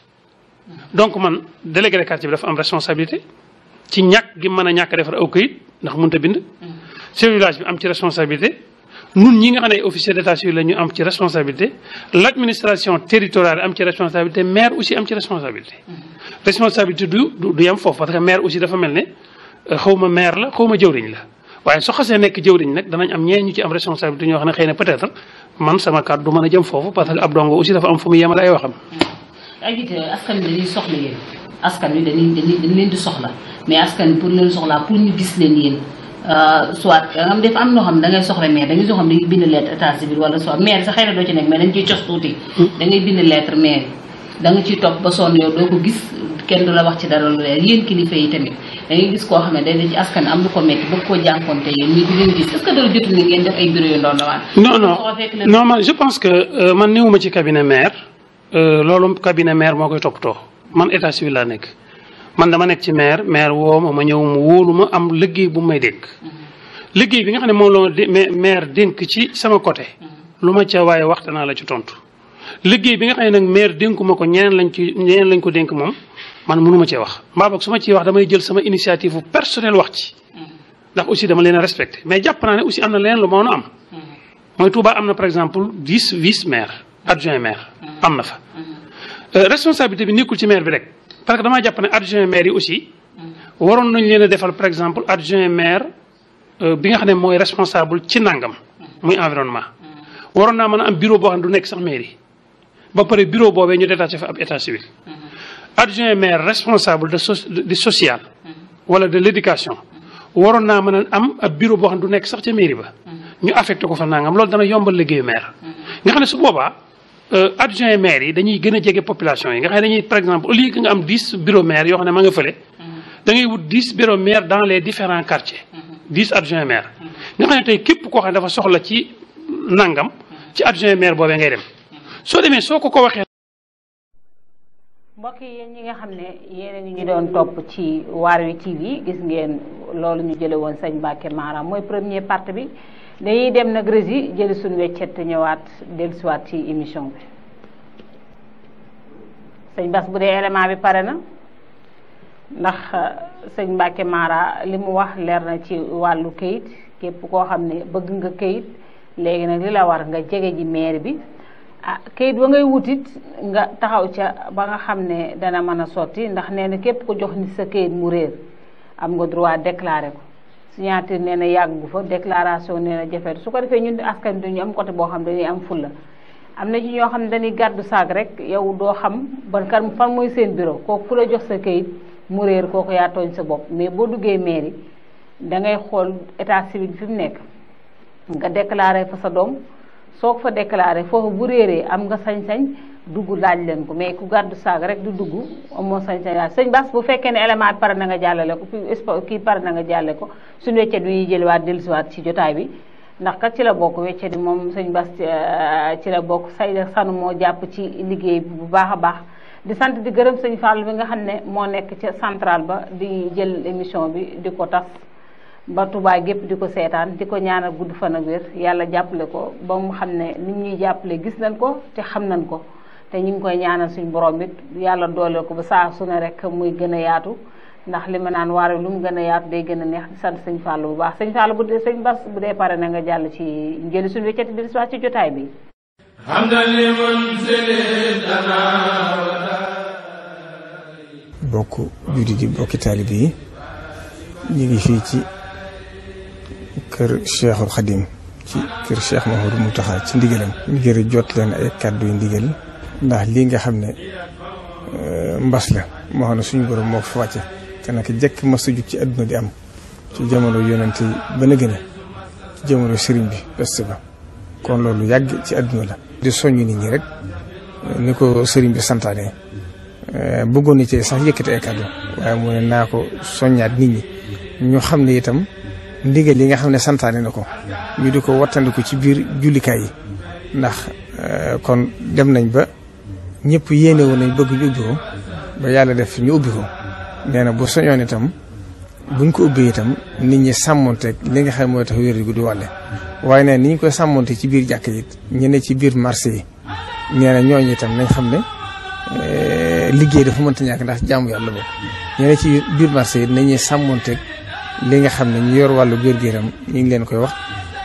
donc man délégué de quartier bi dafa am responsabilité ci ñàkk gi mën a ñàkk defar aw këyit ndax mënut a bind. chef de village bi am ci responsabilité nun ñi nga xam ne officier d'état civil la ñu am ci responsabilité l'administration territoriale am ci responsabilité maire aussi am ci responsabilité. responsabilité du yem foofu parce que maire aussi dafa mel ne xaw ma maire la xaw ma jëwriñ la waaye soo xasee nekk jëwriñ nag danañ am ñeen ñu ci am responsabilité ñoo xam ne xëy na peut-être man sama kàddu du mën a jëm foofu parce que ab dongo aussi dafa am fu mu yemale ay waxam. ay it askan wi dañuy soxla yéen askan wi dañ leen di soxla mais askan wi pour leen soxlaa pour ñu gis leen yéen soit am def am noo xam ne da ngay soxla maire da ngay soo xam ne dañuy bind lettre état civil wala soit maire sa xëy na doo ci nekk mais dañ ciy cos tuuti. da ngay bind lettre maire da nga ciy topp ba sonn yow doo ko gis kenn du la wax ci dara lu leer yéen kilifa yi tamit da ngay gis koo xam ne day ci askan am lu ko métti bëgg koo jànkonte yéen ñii di leen gis est-ce que dara jotul ni ngeen def ay bureau yu ndaw ndawaan. non man je pense que man néewuma ci cabinet maire loolu cabinet maire moo koy toppatoo man état civil laa nekk man dama nekk ci maire woo ma ñëw mu wóolu ma am liggéey bu may dénk liggéey bi nga xam ne moom la maire dénk ci sama côté lu ma ca waaye waxta naa la ci tontu liggéey bi nga xam ne nag maire dénkuma ko ñeneen lañ ko dénk moom man mënuma cee wax mbaa boog su ma ciy wax damay jël sama initiative personnelle wax ci ndax aussi dama leen a respecté mais jàpp naa ne aussi am na leneen lu mën a am mooy Touba am na par exemple 10 vice maire adjoint maire am na fa responsabilité bi nekkul ci maire bi rek parce que damaa jàpp ne adjoint maire yi aussi waroon nañ leen a defal par exemple adjoint maire bi nga xam ne mooy responsable ci nangam muy environnement waroon naa mën a am bureau boo xam ne du nekk sax mairie ba pare bureau boobee ñu détaché fa ab état civil adjoint maire responsable de social wala de l'éducation waroon naa mën a am ab bureau boo xam ne du nekk sax ca mairie ba ñu affecté ko fa nangam loolu dana yombal liggéeyu maire nga xam ne su boobaa adjoint maire yi dañuy gën a jege population yi nga xam ne dañuy par exemple au lieu que nga am 10 bureau maire yoo xam ne ma nga fële da ngay wut 10 bureau maire dans les différents quartiers 10 adjoint maire nga xam ne tey képp koo xam ne dafa soxla ci nangam ci adjoint maire boobee ngay dem soo demee soo ko waxee. mbokk yi yéen ñi nga xam ne yéen a ngi ñu doon topp ci Waarwi TV gis ngeen loolu ñu jële woon sëñ Mbacké Mara mooy premier partie bi dañuy dem nag régie jëli suñu weccet ñëwaat dellusiwaat ci émission bi sëñ Bass bu dee élément bi pare na ndax sëñ Mbacké Mara li mu wax leer na ci wàllu këyit képp koo xam ne bëgg nga këyit léegi nag li la war nga jege ji maire bi këyit ba ngay wutit nga taxaw ca ba nga xam ne dana mën a sotti ndax nee na képp ko jox ni sa këyit mu réer am nga droit déclarer ko signature nee na yàggu fa déclaration nee na jafe su ko defee ñun askan bi ñu am côté boo xam ne dañuy am fulla am na ci ñoo xam ne dañuy gàddu saag rek yow doo xam ban kan fan mooy seen bureau kooku ku la jox sa këyit mu réer kooku yaa tooñ sa bopp mais boo duggee mairie da ngay xool état civil fi mu nekk nga déclarer fa sa doom soo ko fa déclaré foofu bu réeree am nga sañ-sañ dugg laaj leen ko mais ku gàddu saag rek du dugg amoo sañ-sañ laaj sëñ Bass bu fekkee ne élément bi pare na nga jàllale ko kii pare na nga jàllale ko suñu weccet bi ñuy jëliwaat dellusiwaat ci jotaay bi ndax kat ci la bokk weccet bi moom sëñ Bass ci la bokk Sayda Sanu moo jàpp ci liggéey bi bu baax a baax di sant di gërëm sëñ Fall bi nga xam ne moo nekk ca central ba di jël émission bi di ko tas ba Touba gépp di ko seetaan di ko ñaanal gudd fan ak wér yàlla jàppale ko ba mu xam ne nit ñuy jàppale gis nañ ko te xam nañ ko te ñu ngi koy ñaanal suñu borom it yàlla dooleel ko ba saa su ne rek muy gën a yaatu ndax li ma naan Waarwi lu mu gën a yaatu day gën a neex di sant sëñ Fallou bu baax sëñ Fallou bu dee sëñ Bass bu dee pare na nga jàll ci njëli suñu weccati di soit ci jotaay bi. bokk judi di bokki taalibe yi ñu ngi fii ci kër Cheikhul Khadim ci kër Cheikh Mouhamadou Mountakha ci ndigalam ngir jot leen ay kàddu yu ndigal ndax lii nga xam ne mbas la moo xam ne suñu borom moo ko fa wàcce te nag jekk mas a jug ci àdduna di am ci jamono yonent yi ba na gën a ci jamono sëriñ bi peste ba kon loolu yàgg ci àdduna la di soññ nit ñi rek ni ko sëriñ bi santaane bëggoon na ci sax yëkkati ay kàddu waaye mu ne naa ko soññaat nit ñi ñu xam ne itam ndigal yi nga xam ne santaane na ko ñu di ko wattandiku ci biir jullikaay yi ndax kon dem nañ ba ñëpp yéene woon nañ bëgg ñu ubbi ko ba yàlla def ñu ubbi ko nee na bu soñoon itam buñ ko ubbee itam nit ñi sàmmonteeg li nga xam mooy tax wér gu du wàlle waaye nag ni ñu koy sàmmonte ci biir jàkk yi ñu ne ci biir marché yi nee na ñooñu itam nañ xam ne liggéey dafa mënta ñàkk ndax jaamu yàlla boobu ñu ne ci biir marché yi nañuy sàmmonteeg li nga xam ne ñu yor wàllu wér-gu-yaram ñu ngi leen koy wax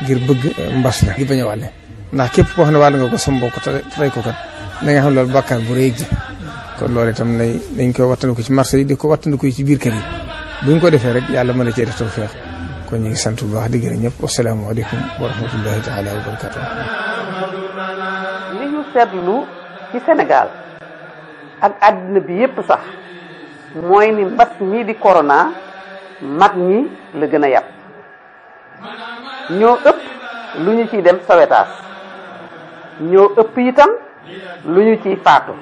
ngir bëgg mbas la gi bañ a wàlle ndax képp koo xam ne wàll nga ko sa mbokk tey ko kat da nga xam loolu bàkkaar bu rëy ji kon loolu itam dañ koy wattandiku ci marché yi di ko wattandiku ci biir kër yi buñ ko defee rek yàlla mën a cee def tawfeex kon ñu ngi sant bu baax di gërëm ñëpp wasalaamaaleykum wa rahmatullahi taala wa barakatuh. li ñu seetlu ci Sénégal ak àddina bi yépp sax mooy ni mbas mii di corona mag ñi la gën a yàpp ñoo ëpp lu ñu ciy dem sowetaas ñoo ëpp itam lu ñu ciy faatu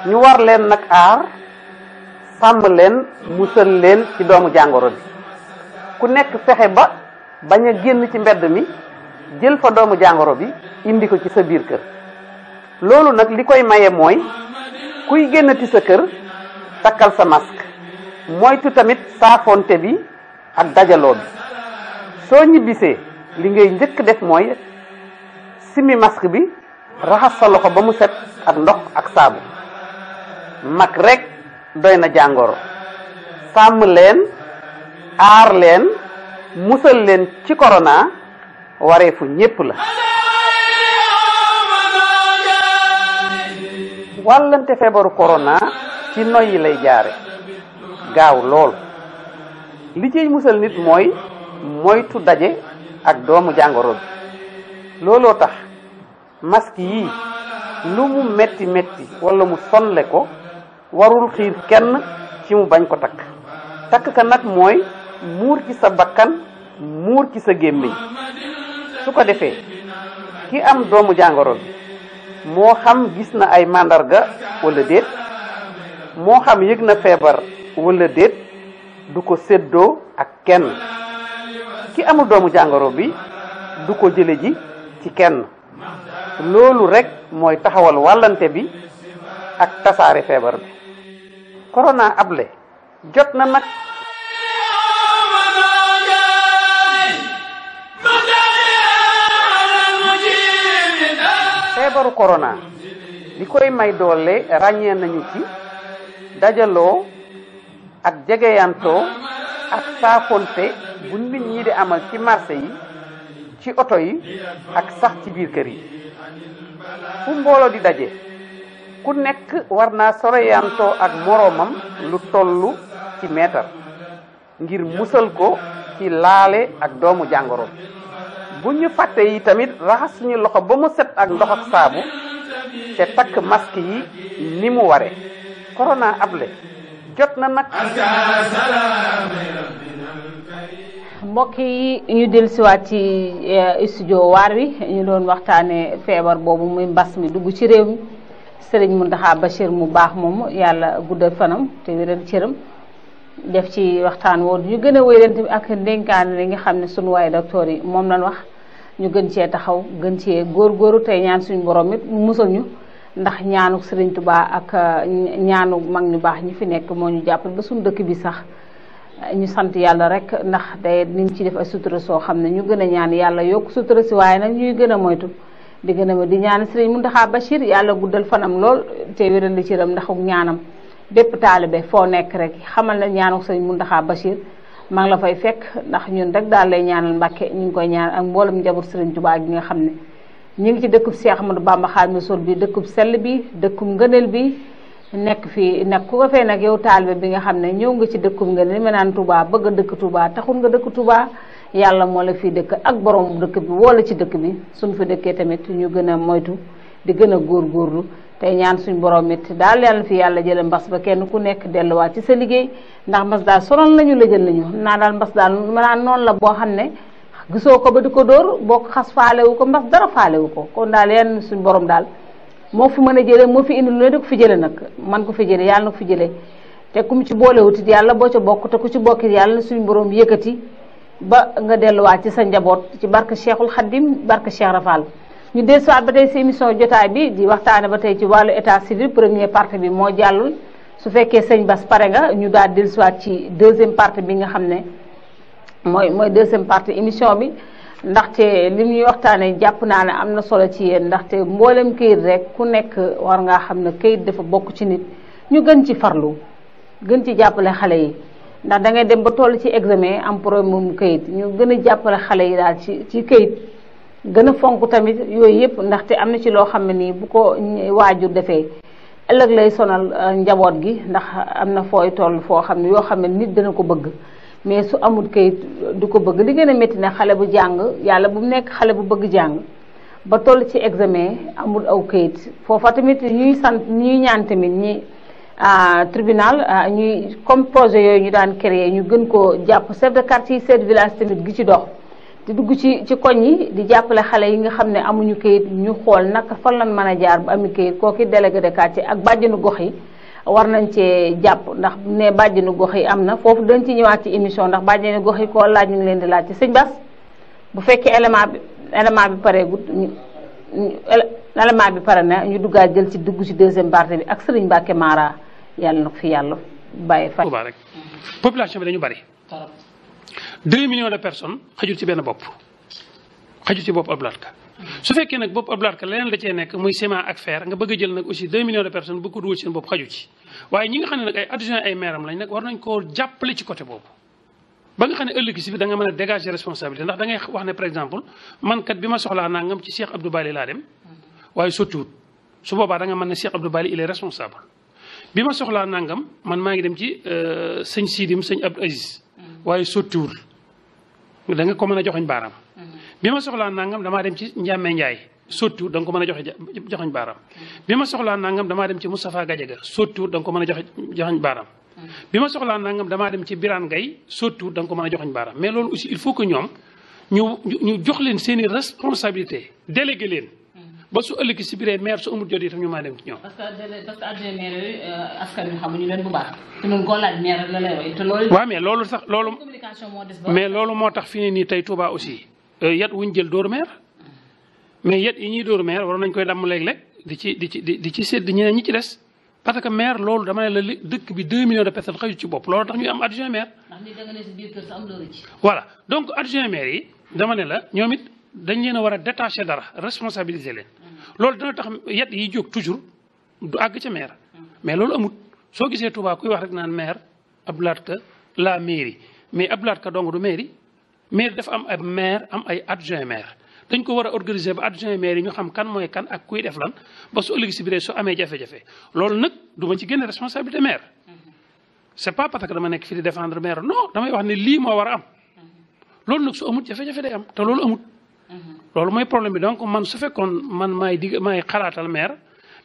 ñu war leen nag aar sàmm leen musal leen ci doomu jàngoro bi ku nekk fexe ba bañ a génn ci mbedd mi jël fa doomu jàngoro bi indi ko ci sa biir kër loolu nag li koy maye mooy kuy génnati sa kër takkal sa masque moytu tamit saafonte bi ak dajaloo bi soo ñibbisee li ngay njëkk def mooy simi masque bi raxas sa loxo ba mu set ak ndox ak saabu mag rek doy na jàngoro sàmm leen aar leen musal leen ci corona wareefu ñépp la wàllante feebaru corona ci noyyi lay jaare gaaw lool li ciy musal nit mooy moytu daje ak doomu jàngoro bi looloo tax masque yi lu mu metti metti wala mu sonle ko warul xiir kenn ci mu bañ ko takk ka nag mooy muur ci sa bakkan muur ci sa gémmiñ su ko defee ki am doomu jàngoro bi moo xam gis na ay màndarga wala déet moo xam yëg na feebar wala déet du ko séddoo ak kenn ki amul doomu jàngoro bi du ko jële ji ci kenn loolu rek mooy taxawal wàllante bi ak tasaare feebar bi corona able jot na nag feebaru corona li koy may doole ràññee nañu ci dajaloo ak jegeyantoo ak saafonte bu nit ñi di amal ci marché yi ci oto yi ak sax ci biir kër yi fu mbooloo di daje ku nekk war naa soreyantoo ak moroomam lu tollu ci meetar ngir musal ko ci laale ak doomu jàngoro bu ñu fàtte yi tamit raxas suñu loxo ba mu set ak ndox ak saabu te takk masque yi ni mu ware corona able jot na nag mbokk yi ñu dellusiwaat ci studio waar wi ñu doon waxtaane feebar boobu muy mbas mi dugg ci réew mi Serigne Mountakha Bachir mu baax moom yàlla guddal fanam te wéral cëram def ci waxtaan woo ñu gën a wéyante ak ndénkaan li nga xam ne sunu waaye docteur yi moom lañ wax ñu gën cee taxaw gën cee góorgóoru tey ñaan suñu borom it mu musal ñu ndax ñaanu Serigne Touba ak ñaanu mag ñu baax ñi fi nekk moo ñu jàppal ba suñu dëkk bi sax ñu sant yàlla rek ndax day niñ ci def ay sutura soo xam ne ñu gën a ñaan yàlla yokk sutura si waaye nag ñuy gën a moytu di gën a di ñaan Serigne Mountakha Bachir yàlla guddal fanam lool te wéral li ci ram ndax ñaanam bépp taalibe foo nekk rek xamal na ñaanu Serigne Mountakha Bachir maa ngi la fay fekk ndax ñun rek daal lay ñaanal Mbàkke ñu ngi koy ñaan ak mboolem njaboot Serigne Touba gi nga xam ne ñu ngi ci dëkkub Cheikh Ahmadou Bamba Khadimu Rasul bi dëkkub sell bi dëkkub ngëneel bi nekk fii nag ku ko fee nag yow taalibe bi nga xam ne ñëw nga ci dëkkub ngëneel ma naan Touba bëgg a dëkk Touba taxul nga dëkk Touba yàlla moo la fii dëkk ak borom dëkk bi wala ci dëkk bi suñ fi dëkkee tamit ñu gën a moytu di gën a góorgóorlu tey ñaan suñ borom it daal yàlla fi yàlla jële mbas ba kenn ku nekk delluwaat ci sa liggéey ndax mbas daal sonal nañu la jël nañu naa daal mbas daal ma naan noonu la boo xam ne gisoo ko ba di ko dóor boo ko xas faalewu ko mbas dara faalewu ko kon daal yenn suñ borom daal moo fi mën a jële moo fi indi lu ne di ko fi jële nag man ko fi jële yàlla na ko fi jële te ku mu ci boolewutit yàlla boo ca bokk te ku ci bokkit yàlla na suñ borom yëkkati ba nga delluwaat ci sa njaboot ci barke Cheikhul Khadim barke Cheikh Rafal ñu dellusiwaat ba tey si émission jotaay bi di waxtaane ba tey ci wàllu état civil première partie bi moo jàllul su fekkee sëñ Bass pare nga ñu daal dellusiwaat ci deuxième partie bi nga xam ne mooy deuxième partie émission bi ndaxte li ñuy waxtaanee jàpp naa ne am na solo ci yéen ndaxte mboolem këyit rek ku nekk war ngaa xam ne këyit dafa bokk ci nit ñu gën ci farlu gën ci jàppale xale yi ndax da ngay dem ba toll ci examen am problème mu këyit ñu gën a jàppale xale yi daal ci këyit gën a fonk tamit yooyu yëpp ndaxte am na ci loo xam ne nii bu ko waajur defee ëllëg lay sonal njaboot gi ndax am na fooy toll foo xam ne yoo xam ne nit dana ko bëgg mais su amul kayit du ko bëgg li gën a métti ne xale bu jàng yàlla bu mu nekk xale bu bëgg jàng ba toll ci examen amul aw kayit foofa tamit ñuy ñaan tamit ñi tribunal ñuy comme projet yooyu ñu daan créer ñu gën koo jàpp chef de quartier chef de village tamit gi ci dox di dugg ci koñ yi di jàppale xale yi nga xam ne amuñu kayit ñu xool naka fan lañ mën a jaar ba ami kayit kooki délégué de quartier ak bàjjenu gox yi war nañ cee jàpp ndax ne bàjjenu gox yi am na foofu dañ ci ñëwaat ci émission ndax bàjjenu gox yi koo laaj ñu ngi leen di laaj ci sëñ Bass bu fekkee élément bi pareegut élément bi pare na ñu duggaat jël ci dugg ci deuxième partie bi ak Serigne Mbacké Mara yàlla na ko fi yàlla bàyyi fa. rek population bi dañu bari 2 millions de personnes xajul ci benn bopp xajul ci bopp Abdou Lahad Ka su fekkee nag bopp Abdou Lahad Ka leneen la cee nekk muy ciment ak fer nga bëgg a jël nag aussi 2 millions de personnes bu ko dugal seen bopp xaju ci waaye ñi nga xam ne nag ay adjoint ay maire am lañ nag war nañ koo jàppale ci côté boobu ba nga xam ne ëllëg si bi da nga mën a dégager responsabilité ndax da ngay wax ne par exemple man kat bi ma soxlaa nangam ci Cheikh Abdou Bali laa dem waaye sottiwut su boobaa da nga mën ne Cheikh Abdou Bali il est responsable bi ma soxlaa nangam man maa ngi dem ci sëñ Sidim sëñ Abdou Aziz waaye sottiwul da nga ko mën a joxoñ baaraam bi ma soxlaa nangam damaa dem ci Ndiame Ndiaye sottiwut da nga ko mën a joxoñ baaraam bi ma soxlaa nangam damaa dem ci Moustapha Gadiaga sottiwut da nga ko mën a joxoñ baaraam bi ma soxlaa nangam damaa dem ci Birane Gaye sottiwut da nga ko mën a joxoñ baaraam mais loolu aussi il faut que ñoom ñu jox leen seen i responsabilité délégué leen ba su ëllëg si biir maire su amul jot itam ñu maa dem ci ñoom. parce que adjoint maire yooyu askan wi xamuñu leen bu baax te ñun koo laaj maire la lay wax te loolu. waaw mais loolu sax loolu. communication moo des ba. mais loolu moo tax fi ne nii tey Touba aussi yat wuñ jël dóor maire mais yat yi ñuy dóor maire waroon nañ koy damm léeg-léeg di ci sédd ñeneen ñi ci des parce que maire loolu dama ne la dëkk bi 2 millions de personnes xëyu ci bopp loolu tax ñuy am adjoint maire. ndax nit da nga ne si biir kër sa am loolu ci. voilà donc adjoint maire yi dama ne la ñoom it dañ leen a war a détacher dara responsabiliser leen. loolu dana tax yet yi jóg toujours du àgg ca maire mais loolu amut soo gisee Touba kuy wax rek naan maire Abdou Lahad Ka la mairie mais Abdou Lahad Ka dong du mairie dafa am ay maire am ay adjoint maire dañ ko war a organiser ba adjoint maire yi ñu xam kan mooy kan ak kuy def lan ba su ëllëg si biir su amee jafe-jafe loolu nag du ma ci génne responsabilité maire c'est pas parce que dama nekk fi di défendre maire non damay wax ne lii moo war a am loolu nag su amut jafe-jafe day am te loolu amut loolu mooy problème bi donc man su fekkoon man maay xalaatal maire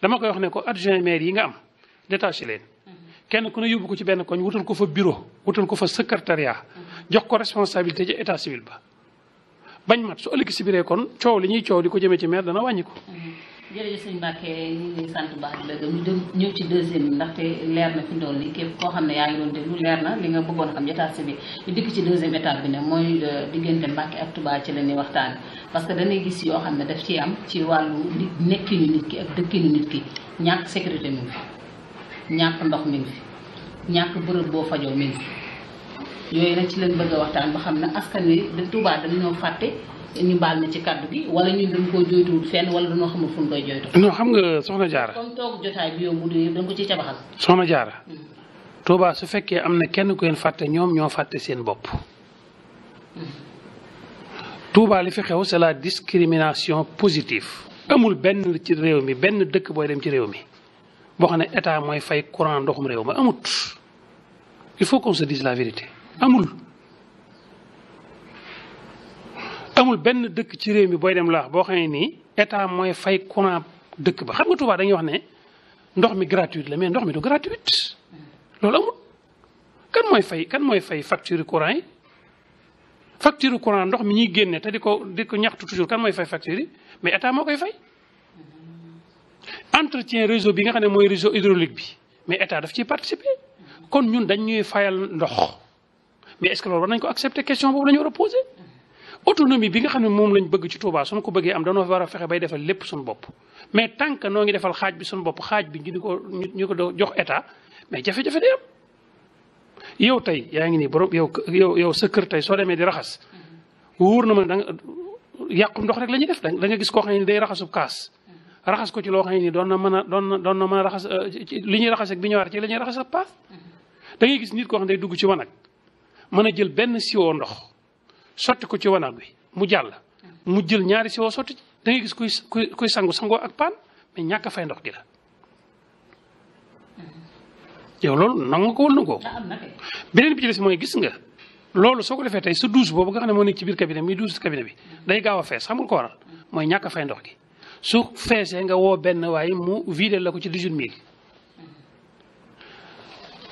dama koy wax ne ko adjoint maire yi nga am détaché leen kenn ku ne yóbbu ko ci benn koñ wutal ko fa bureau wutal ko fa secrétariat jox ko responsabilité ci état civil ba bañ mat su ëllëg si biiree kon coow li ñuy coow di ko jëmee ci maire dana wàññi ko. jërëjëf sëñ Mbacké ñu ngi sant baax di la gëm ñu ñëw ci deuxième bi ndaxte leer na fi mu toll nii képp koo xam ne yaa ngi doon déglu leer na li nga bëggoon xam état civil ñu dikk ci deuxième étape bi ne mooy diggante Mbacké ak Touba ci la ñuy waxtaan parce que dañuy gis yoo xam ne daf ciy am ci wàllu nekkinu nit ki ak dëkkinu nit ki ñàkk sécurité mi ngi fi ñàkk ndox mi ngi fi ñàkk bërëb boo fajoo mi ngi fi yooyu nag ci leen bëgg a waxtaan ba xam ne askan wi da Touba dañoo fàtte ñu baal na ci kaddu gi wala ñun dañ koo jooytuwul fenn wala dañoo xamul fu ñu koy jooytu. non xam nga soxna Diarra. comme toog jotaay bi yow bu dee dañ ko ci cabaxal. soxna Diarra. Touba su fekkee am na kenn ku leen fàtte ñoom ñoo fàtte seen bopp. Touba li fi xew c'est la discrimination positive. amul benn ci réew mi benn dëkk booy dem ci réew mi boo xam ne état mooy fay courant ndoxum réew ma amut il faut qu'on se dise la vérité amul. amul benn dëkk ci réew mi booy dem laax boo xam ne nii état mooy fay courant dëkk ba xam nga Touba dañuy wax ne ndox mi gratuite la mais ndox mi du gratuite loolu amul kan mooy fay facture courant yi facture courant ndox mi ñuy génne te di ko ñaxtu toujours kan mooy fay facture yi mais état moo koy fay entretien réseau bi nga xam ne mooy réseau hydraulique bi mais état daf ciy participer kon ñun dañ ñuy fayal ndox mais est-ce que loolu war nañ ko accepter question boobu la ñu war a poser autonomie bi nga xam ne moom lañ bëgg ci Touba suñu ko bëggee am dañoo war a fexe bay defal lépp suñu bopp mais tant que noo ngi defal xaaj bi suñu bopp xaaj bi ñu ko jox état mais jafe-jafe day am yow tey yaa ngi nii borom yow sa kër tey soo demee di raxas wóor na ma da nga yàqu ndox rek la ñuy def da nga gis koo xam ne day raxasub kaas raxas ko ci loo xam ne nii doon na mën a raxas li ñuy raxas ak bi ñëwaat ci la ñuy raxas ak paas da ngay gis nit koo xam ne day dugg ci wanag mën a jël benn siwo ndox sotti ko ci wanag bi mu jàll mu jël ñaari siwo sotti da ngay gis kuy sangoo ak paan mais ñàkk a fay ndox gi la yow loolu nangu ko wala ko beneen bi ci des mooy gis nga loolu soo ko defee tey sa douche boobu nga xam ne moo nekk ci biir cabinet muy douche cabinet bi day gaaw a fees xam nga ko waral mooy ñàkk a fay ndox gi su feesee nga woo benn waaye mu vidé la ko ci 18000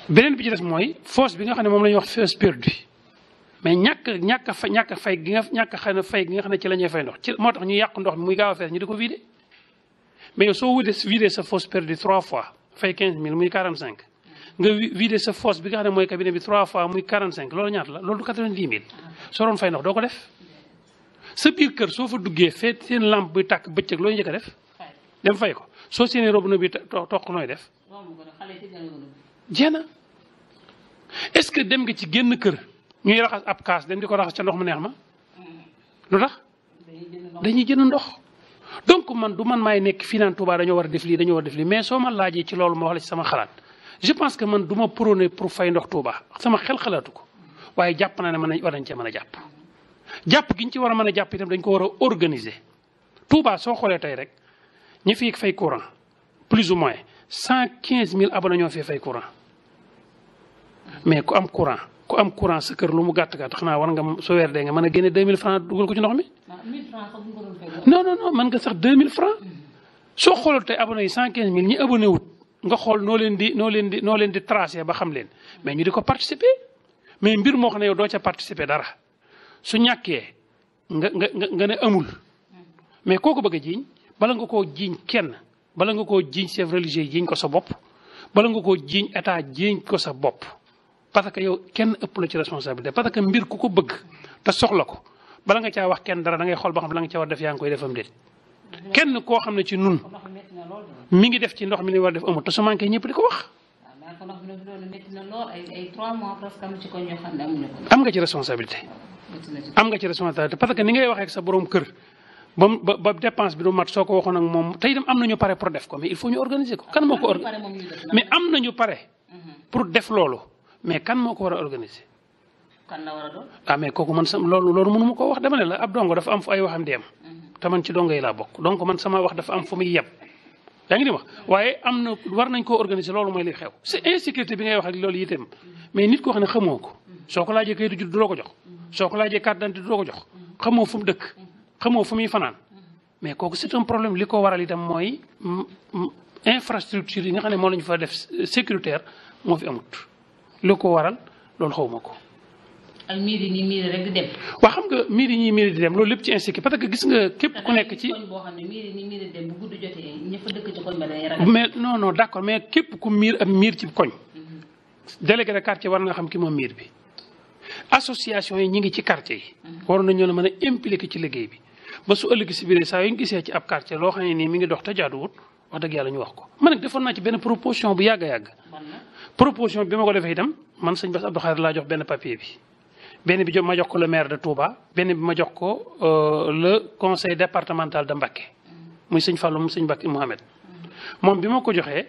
beneen bi ci des mooy fosse bi nga xam ne moom la ñuy wax fosse perdue mais ñàkk a fay gi nga xam ne ci la ñuy fay ndox ci moo tax ñu yàq ndox mi muy gaaw a fees ñu di ko vidé mais yow soo vidé sa fosse perdue 3 fois fay 15000 muy 45 nga vidé sa fosse bi nga xam ne mooy cabinet bi 3 fois muy 45 loolu ñaata la loolu du 90000 soo doon fay ndox doo ko def sa biir kër soo fa duggee fee seen lampe buy tàkk bëccëg looy njëkk a def dem fay ko soo seenee robinet bi toq nooy def jeena est-ce que dem nga ci génn kër ñuy raxas ab kaas dem di ko raxas ca ndox mu neex ma lu tax dañuy jënd ndox donc man du man maay nekk fii naan Touba dañoo war a def lii mais soo ma laajee ci loolu ma wax la ci sama xalaat je pense que man du ma prôné pour fay ndox Touba sama xel xalaatu ko waaye jàpp naa ne war nañ cee mën a jàpp gi ñu ci war a mën a jàpp itam dañ ko war a organiser Touba soo xoolee tey rek ñi fi fay courant plus ou moins 115000 abonnés ñoo fi fay courant mais ku am courant sa kër lu mu gàtt xanaa war nga soo weer dee nga mën a génne 2000 francs dugal ko ci ndox mi. non mën nga sax 2000 francs soo xoolal tey abonnés yi 115000 ñi abonné wut nga xool noo leen di tracé ba xam leen mais ñu di ko participer mais mbir moo xam ne yow doo ca participer dara. su ñàkkee nga ne amul mais kooku bëgg a jiiñ bala nga koo jiiñ kenn bala nga koo jiiñ chef religieux jiiñ ko sa bopp bala nga koo jiiñ état jiiñ ko sa bopp parce que yow kenn ëpp la ci responsabilité parce que mbir ku ko bëgg te soxla ko bala nga caa wax kenn dara da ngay xool ba xam la nga caa war def yaa ngi koy defam déet kenn koo xam ne ci nun mi ngi def ci ndox mi li war def amul te su manqué ñëpp di ko wax am nga ci responsabilité parce que ni ngay waxee ak sa borom kër ba dépense bi du mat soo ko waxoon ak moom te itam am nañu pare pour def ko mais il faut ñu organiser ko kan moo ko mais am nañu pare pour def loolu mais kan moo ko war a organiser mais kooku man loolu mënu ma koo wax dama ne la ab dongo dafa am fu ay waxam di am te man ci dongo yi laa bokk donc man sama wax dafa am fu muy yeb yaa ngi di wax waaye am na war nañ koo organiser loolu mooy li xew c'est insécurité bi ngay wax ak loolu itam mais nit koo xam ne xamoo ko soo ko laajee kayitu judd du la ko jox soo ko laajee carte d'identité du la ko jox xamoo fu mu dëkk xamoo fu muy fanaan mais kooku c'est un problème li ko waral itam mooy infrastructure yi nga xam ne moo la ñu fa def sécuritaire moo fi amut li ko waral loolu xawma ko. ak miir yi ñuy miir rek di dem. waaw xam nga miir yi ñuy miir di dem loolu lépp ci insécurité parce que gis nga képp ku nekk ci. koñ boo xam ne miir yi ñuy miir di dem bu guddi jotee ña fa dëkk ci koñ ba day ragal. mais non d'accord mais képp ku miir am miir ci koñ. délégué de quartier war nga xam ki moom miir bi. association yi ñi ngi ci quartier yi. waroon nañoo mën a impliqué ci liggéey bi ba su ëllëg si biir saa yu ñu gisee ci ab quartier loo xam ne nii mi ngi dox te jaaduwut wax dëgg yàlla ñu wax ko. man nag defoon naa ci benn proposition bu yàgg a yàgg. proposition bi ma ko defee itam man sëñ Bass Abdou Khadre laa jox benn papier bi. benn bi ma jox ko le maire de Touba benn bi ma jox ko le conseil départemental de Mbacké muy sëñ Fallou mu sëñ Mbacké Mohamed moom bi ma ko joxee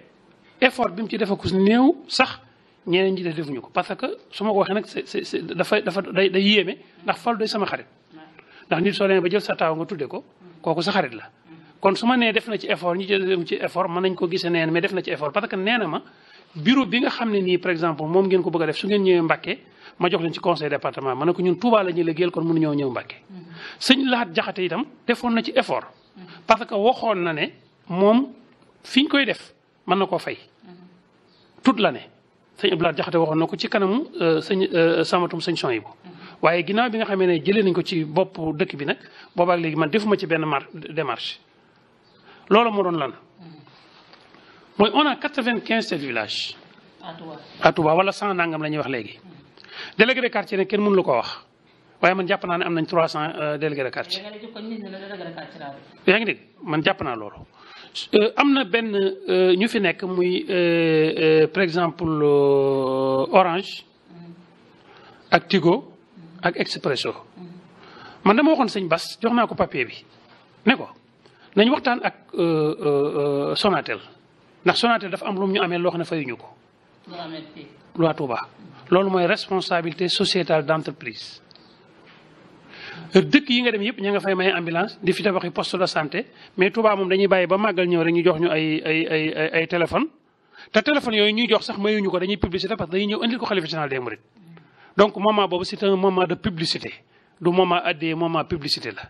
effort bi mu ci defa ku néew sax ñeneen ñi def defuñu ko parce que su ma ko waxee nag c'est dafa day yéeme ndax Fallou day sama xarit ndax nit soo demee ba jël sa taaw nga tudde ko kooku sa xarit la kon su ma nee def na ci effort ñi jël ci effort mën nañ ko gisee neen mais def na ci effort parce que nee na ma bureau bi nga xam ne nii par exemple moom ngeen ko bëgg a def su ngeen ñëwee Mbacké ma jox leen ci conseil département ma ne ko ñun Touba la ñuy liggéeyal kon mënu ñëw Mbacké sëñ Lahat Jaxate itam defoon na ci effort parce que waxoon na ne moom fi ñu koy def mën na koo fay toute l'année sëñ Abdou Lahat Jaxate waxoon na ko ci kanamu sëñ samatum sëñ son yi bu waaye ginnaaw bi nga xamee ne jëlee nañ ko ci bopp dëkk bi nag boobaak léegi man defuma ci benn démarche loolu moo doon lan mooy on a 95 chefs de village à Touba wala 100 nangam la ñuy wax léegi délégué de quartier nag kenn mënu la ko wax waaye man jàpp naa ne am nañ 300 délégué de quartier yaa ngi dégg man jàpp naa loolu am na benn ñu fi nekk muy par exemple Orange ak Tigo ak Expresso man dama waxoon sëñ Bass jox naa ko papier bi ne ko nañ waxtaan ak Sonatel ndax Sonatel dafa am lu ñu amee loo xam ne fayuñu ko. loi Touba loolu mooy responsabilité sociétale d'entreprise. dëkk yi nga dem yëpp ña nga fay may ambulance di fi tabaxi poste de santé mais Touba moom dañuy bàyyi ba màggal ñëw rek ñu jox ñu ay téléphone te téléphone yooyu ñuy jox sax mayuñu ko dañuy publicité parce que dañuy ñëw indil ko xalifa général des mourides donc moment boobu c'est un moment de publicité du moment addee moment publicité la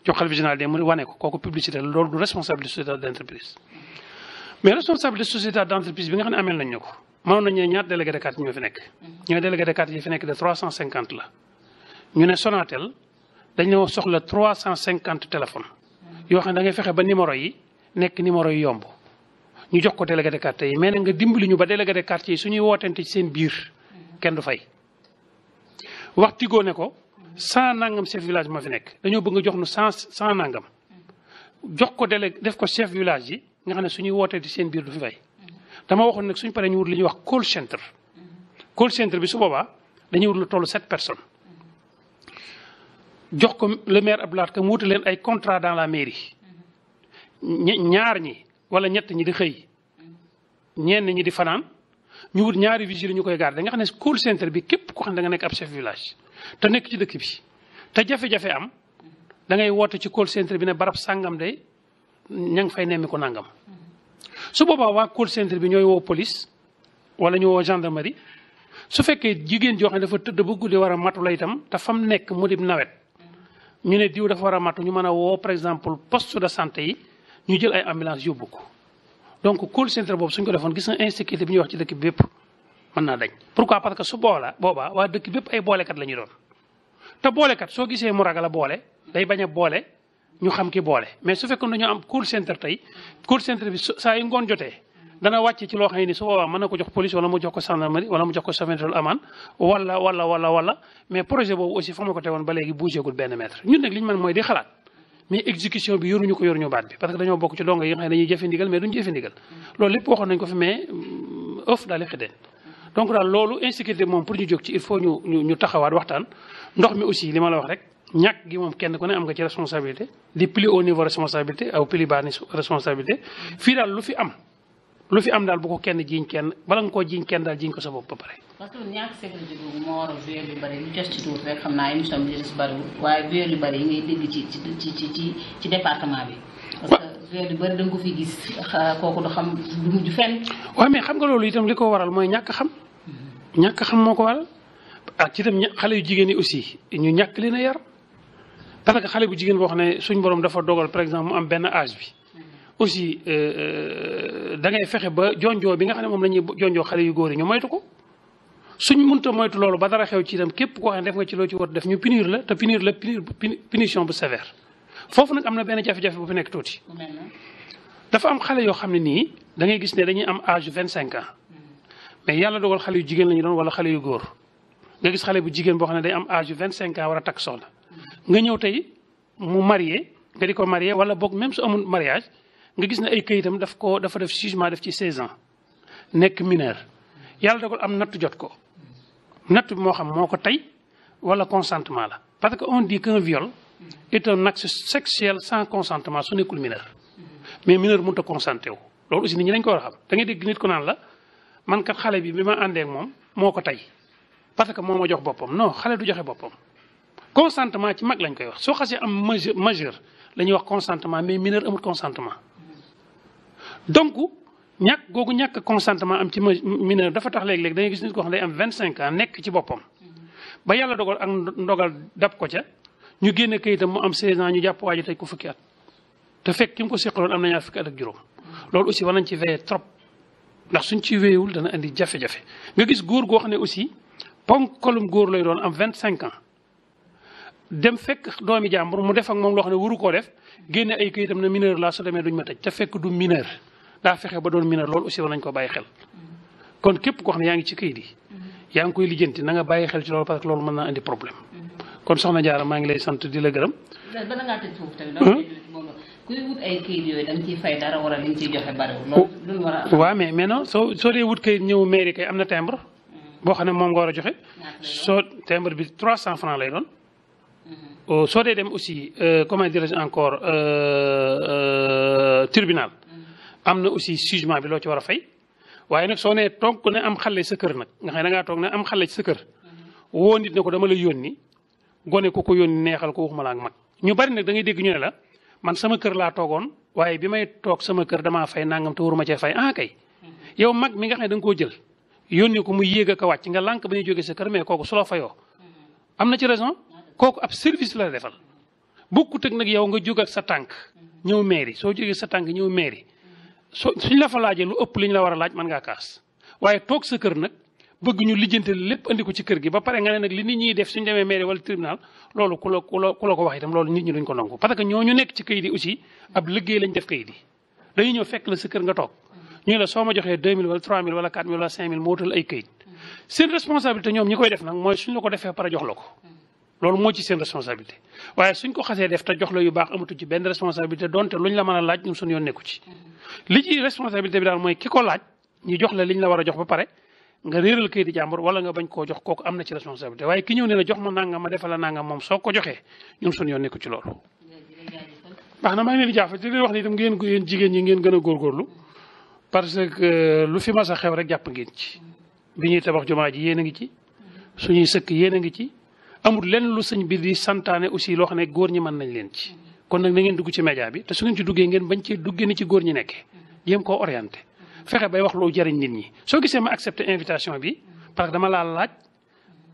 jox xalifa général des mourides wane ko kooku publicité la loolu du responsabilité sociétale d'entreprise. mais responsabilité sociétale d'entreprise bi nga xam ne ameel nañ ñu ko mënoon nañ ne ñaar délégué de quartier ñoo fi nekk ñooy délégué de quartier yi fi nekk de 350 la ñu ne Sonatel dañoo soxla 350 téléphones yoo xam ne da ngay fexe ba numéro yi nekk numéro yi yomb ñu jox ko délégué de quartier yi mais nag nga dimbali ñu ba délégué de quartier yi suñuy wootante ci seen biir kenn du fay. wax Tigo ne ko 100 nangam chef village moo fi nekk dañoo bëgg nga jox nu 100 nangam jox ko délégué def ko chef village yi nga xam ne suñuy wootante ci seen biir du fi fay. dama waxoon nag suñ paree ñu wut li ñuy wax call center. call center bi su boobaa dañuy wut lu tollu 7 personnes. jox ko le maire Abdoulaye Ka mu wuti leen ay contrat dans la mairie ñaar ñi wala ñett ñi di xëy ñenn ñi di fanaan ñu wut ñaari vigile ñu koy garder nga xam ne call center bi képp ko xam ne da nga nekk ab chef village te nekk ci dëkk bi te jafe-jafe am da ngay woote ci call center bi ne barab sàngam de ña ngi fay nemmi ko nangam su boobaa waa call center bi ñooy woo police wala ñu woo gendarmerie su fekkee jigéen joo xam ne dafa tëdd ba guddi war a matu la itam te fam nekk mu di nawet ñu ne diw dafa war a matu ñu mën a woo par exemple poste de santé yi ñu jël ay ambulance yóbbu ko donc call center boobu suñ ko defoon gis nga insécurité bi ñuy wax ci dëkk bi bépp mën naa dañ. pourquoi parce que su boobaa waa dëkk bépp ay boolekat la ñu doon te boolekat soo gisee mu ragal a boole day bañ a boole ñu xam ki boole mais su fekkoon dañoo am call center tey call center bi saa yu ngoon jotee dana wàcc ci loo xam ne ni su boobaa mën na ko jox police wala mu jox ko gendarmerie wala mu jox ko sauveteur amaan wala mais projet boobu aussi fa ma ko teewoon ba léegi bougégul benn mètre ñun nag li ñu mën mooy di xalaat mais exécution bi yoruñu baat bi parce que dañoo bokk ci donga yi nga xam ne dañuy jëfe ndigal mais duñu jëfe ndigal loolu lépp waxoon nañ ko fi mais ëf daal di xideen donc daal loolu insécurité moom pour ñu jóg ci il faut ñu taxawaat waxtaan ndox mi aussi li ma la wax rek ñàkk gi moom kenn ku ne am nga ci responsabilité di plus haut niveau responsabilité aw plus bas responsabilité fii daal lu fi am daal bu ko kenn jiiñ kenn bala nga koo jiiñ kenn daal jiiñ ko sa bopp ba pare. parce que ñàkk sécurité boobu moo war a viol yu bëri lu des ci tuuti rek xam naa émission bi des bëriwul waaye viol yu bëri yi ngay dégg ci département bi. parce que viol yu bëri da nga ko fi gis kooku du xam du mujj fenn. waaw mais xam nga loolu itam li ko waral mooy ñàkk xam. ñàkk xam moo ko waral ak ci itam xale yu jigéen yi aussi ñu ñàkk leen a yar parce que xale bu jigéen boo xam ne suñ borom dafa dogal par exemple mu am benn âge bi. aussi da ngay fexe ba jonjoo bi nga xam ne moom la ñuy jonjoo xale yu góor yi ñu moytu ko suñ mënta moytu loolu ba dara xew ci itam képp koo xam ne def nga ci loo ci war def ñu punir la te punition bu sévère foofu nag am na benn jafe-jafe bu fi nekk tuuti. dafa am xale yoo xam ne nii da ngay gis ne dañuy am âge 25 ans mais yàlla dogal xale yu jigéen la ñu doon wala xale yu góor nga gis xale bu jigéen boo xam ne day am âge 25 ans war a takk soxna nga ñëw tey mu marié nga di ko marié wala boog même su amul mariage. nga gis ne ay këyitam dafa def jugement def ci 16 ans nekk mineur yàlla dogal am nattu jot ko nattu bi moo xam moo ko tey wala consentement la parce que on dit qu'un viol est un acte sexuel sans consentement su nekkul mineur mais mineur mënut a consenté wu loolu aussi nit ñi dañ ko war a xam da ngay dégg nit ko naan la man kat xale bi ma àndee ak moom moo ko tey parce que moo ma jox boppam non xale du joxe boppam consentement ci mag lañ koy wax soo xasee am majeur la ñuy wax consentement mais mineur amul consentement donc ñàkk consentement am ci mineur dafa tax léeg-léeg da ngay gis nit ko xam ne day am 25 ans nekk ci boppam ba yàlla dogal ak ndogal dab ko ca ñu génne kayitam mu am 16 ans ñu jàpp waa ji tey ko fukki at te fekk ki mu ko seqaloon am na ñaar fukki at ak juróom loolu aussi war nañ ci veiller trop ndax suñ ci wéyewul dana indi jafe-jafe nga gis góor goo xam ne aussi ponkalum góor lay doon am 25 ans dem fekk doomi jàmbur mu def ak moom loo xam ne waru koo def génne ay kayitam ne mineur laa su demee duñ ma tëj te fekk du mineur daa fexe ba doon mineur loolu aussi war nañ ko bàyyi xel kon képp koo xam ne yaa ngi ci kayit yi yaa ngi koy lijjanti na nga bàyyi xel ci loolu parce que loolu mën naa indi problème kon soxna Diarra maa ngi lay sant di la gërëm. bala ngaa tëj foofu tamit kuy wut ay kayit yooyu da nga ciy fay dara wala li nga ciy joxe bariwul loolu lu war a. waaw mais non soo dee wut kayit ñëw mairie kay am na timbre boo xam ne moom nga war a joxe. soo timbre bi 300 francs lay doon. soo dee dem aussi comment dirais-je encore tribunal. am na aussi jugement bi loo ci war a fay. waaye nag soo nee toog ne am xale sa kër nag nga xam ne da ngaa toog ne am xale ci sa kër. woo nit ne ko dama la yónni gone ko yónni neexal ko waxuma la ak mag ñu bari nag da ngay dégg ñu ne la. man sama kër laa toogoon waaye bi may toog sama kër damaa fay nangam te waruma cee fay kay yow mag mi nga xam ne da nga koo jël yónnee ko mu yéeg ak a wàcc nga lànk ba ñuy jógee sa kër mais kooku su la fayoo am na ci raison kooku ab service la defal bokkut ak nag yow nga jóg ak sa tànk ñëw mairie soo jógee sa tànk ñëw mairie suñ la fa laajee lu ëpp li ñu la war a laaj mën ngaa kaas waaye toog sa kër nag bëgg ñu lijjante lépp andi ko ci kër gi ba pare nga ne nag li nit ñiy def suñ demee mairie wala tribunal loolu ku la ko wax itam loolu nit ñi duñ ko nangu parce que ñooñu nekk ci kayit yi aussi ab liggéey lañ def kayit yi dañuy ñëw fekk la sa kër nga toog ñu la soo ma joxee 2000 wala 3000 wala 4000 wala 5000 moo wutal ay kayit seen responsabilité ñoom ñi koy def nag mooy suñ la ko defee pare jox la ko loolu moo ci seen responsabilité waaye suñ ko xasee def te jox la yu baax amatu ci benn responsabilité donte luñ la mën a laaj ñun suñu yoon nekku ci li ci responsabilité bi daal mooy ki ko laaj ñu jox la liñ la war a jox ba pare nga réeral kayit di jàmbur wala nga bañ koo jox kooku am na ci responsabilité waaye ki ñëw ne la jox ma nangam ma defal la nangam moom soo ko joxee ñun suñu yoon nekku ci loolu. baax na maa ngi leen di jaafal di leen wax ni itam yéen jigéen ñi ngeen gën a góorgóorlu parce que lu fi mas a xew rek jàpp ngeen ci bi ñuy tabax jumaa ji yéen a ngi ci suñuy sëkk yéen a ngi ci amul lenn lu sëñ bi di santaane aussi loo xam ne góor ñi mën nañ leen ci kon nag na ngeen dugg ci média bi te su ngeen ci duggee ngeen bañ cee duggee ni ci góor ñi nekkee jéem koo orienté fexe bay wax lu jariñ nit ñi soo gisee ma accepté invitation bi parce que dama laa laaj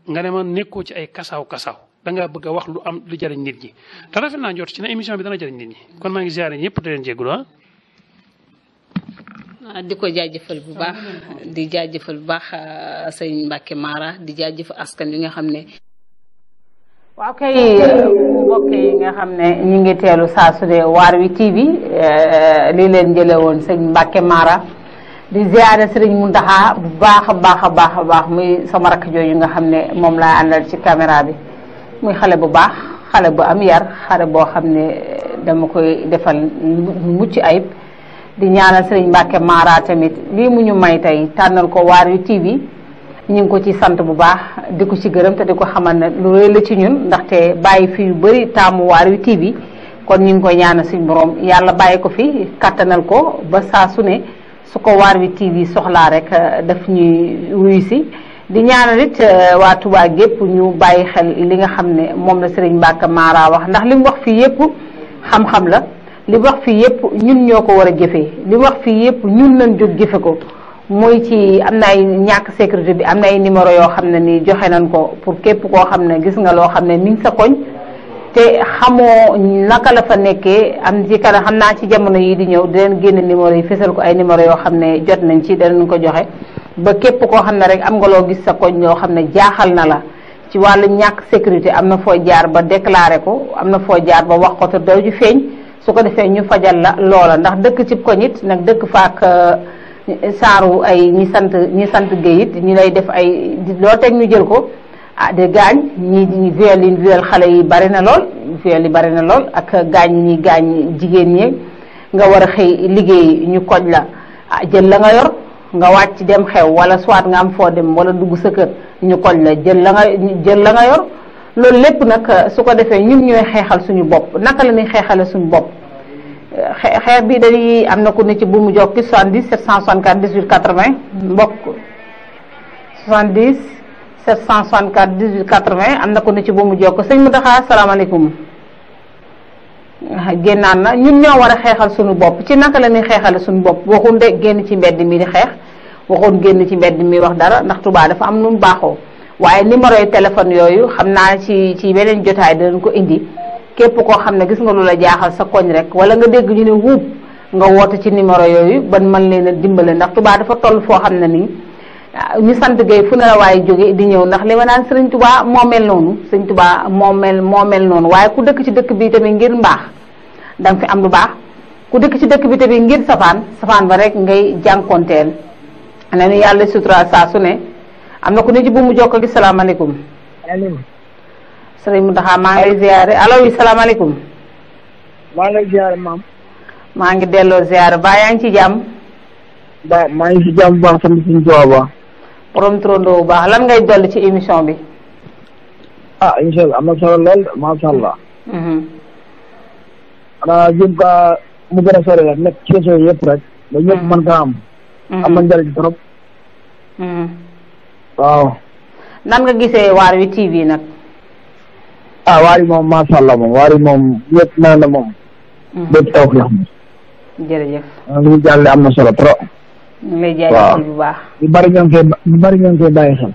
nga ne ma nekkoo ci ay kasaaw da ngaa bëgg a wax lu am lu jariñ nit ñi te rafet naa njort ci ne émission bi dana jariñ nit ñi kon maa ngi ziare ñëpp te leen jégalu di ko jaajëfal bu baax di jaajëfal bu baax sëñ Mbacke Mara di jaajëfal askan wi nga xam ne. waaw kay mbokk yi nga xam ne ñu ngi teelu saa su ne Waarwi TV lii leen jëlee woon sëñ Mbacke Mara di ziare Serigne Mountakha bu baax a baax muy sama rakk jooju nga xam ne moom laa àndal ci caméra bi muy xale bu baax xale bu am yar xale boo xam ne dama koy defal mucc ayib di ñaanal Serigne Mbacke Mara tamit lii mu ñu may tey tànnal ko Waarwi TV ñu ngi ko ci sant bu baax di ko ci gërëm te di ko xamal ne lu rëy la ci ñun ndaxte bàyyi fi yu bëri taamu Waarwi TV kon ñu ngi koy ñaanal suñu borom yàlla bàyyi ko fi kattanal ko ba saa su ne su ko Waarwi TV soxlaa rek daf ñuy wuyu si di ñaanal it waa Touba gépp ñu bàyyi xel li nga xam ne moom la Serigne Mbacke Mara wax ndax li mu wax fii yëpp xam-xam la li mu wax fii yëpp ñun ñoo ko war a jëfee li mu wax fii yëpp ñun lañ jóg jëfe ko muy ci am na ay ñàkk sécurité bi am na ay numéro yoo xam ne ni joxe nañ ko pour képp koo xam ne gis nga loo xam ne mi ngi sa koñ te xamoo naka la fa nekkee am ci kanam xam naa ci jamono yi di ñëw di leen génn numéro yi fésal ko ay numéro yoo xam ne jot nañ ci danañ ko joxe ba képp koo xam ne rek am nga loo gis sa koñ loo xam ne jaaxal na la ci wàllu ñàkk sécurité am na foo jaar ba déclaré ko am na foo jaar ba wax ko te doo ju feeñ su ko defee ñu fajal la loola ndax dëkk ci koñ it nag dëkk faak saaru ay ñi sant Guèye it ñi lay def ay loo teg ñu jël ko de gaañ ñi viol xale yi bari na lool ak gaañ ñi gaañ jigéen ñi nga war a xëy liggéey ñu koj la jël la nga yor nga wàcc dem xew wala soit nga am foo dem wala dugg sa kër ñu koj la jël la nga yor loolu lépp nag su ko defee ñun ñooy xeexal suñu bopp naka la ñuy xeexale suñu bopp xeex bi dañuy am na ku ne ci bu mu jokki 70 764 18 80 mbokk 70 764 18 80 am na ku ne ci bu mu jokk sëñ Mountakha asalaamaaleykum génnaan na ñun ñoo war a xeexal suñu bopp ci naka la ñuy xeexale suñu bopp waxuñ de génn ci mbedd mi di xeex waxoon génn ci mbedd mi wax dara ndax Touba dafa am nu mu baaxoo waaye numéro yi téléphone yooyu xam naa ci beneen jotaay dinañ ko indi képp koo xam ne gis nga lu la jaaxal sa koñ rek wala nga dégg ñu ne wuub nga woote ci numéro yooyu ban mën leen a dimbale ndax Touba dafa toll foo xam ne nii ñu sant Guèye fu ne la waaye jóge di ñëw ndax li ma naan Sëriñ Touba moo mel noonu Sëriñ Touba moo mel noonu waaye ku dëkk ci dëkk bi tamit ngir mbaax danga fi am lu baax ku dëkk ci dëkk bi tamit ngir safaan ba rek ngay jànkonteel ne ni yàlla sutura saa su ne am na ku ne ci bu mu jokko gi salaamaaleykum Sëriñ Mountakha maa ngi lay ziare allo yi salaamaaleykum. maa ngi lay ziare maam. maa ngi delloo ziar ba yaa ngi ci jàmm. ba maa ngi ci jàmm bu baax sant suñu tubaab ba. borom turandoo bu baax lan ngay dolli ci émission bi. incha allah am na solo lool macha allah. xanaa jëm ka mu gën a sori rek nekk ci réseau yëpp rek. ba ñëpp mën kaa am. am na njëriñ trop. waaw. nan nga gisee Waarwi TV nag. Waarwi moom macha allah moom Waarwi moom yëpp mel na moom. bépp taw fi xam. jërëjëf. li ñu jàlle am na solo trop. ñu ngi lay jaajëfal bu baax. ñu bari ñoo ngi koy bàyyi xel.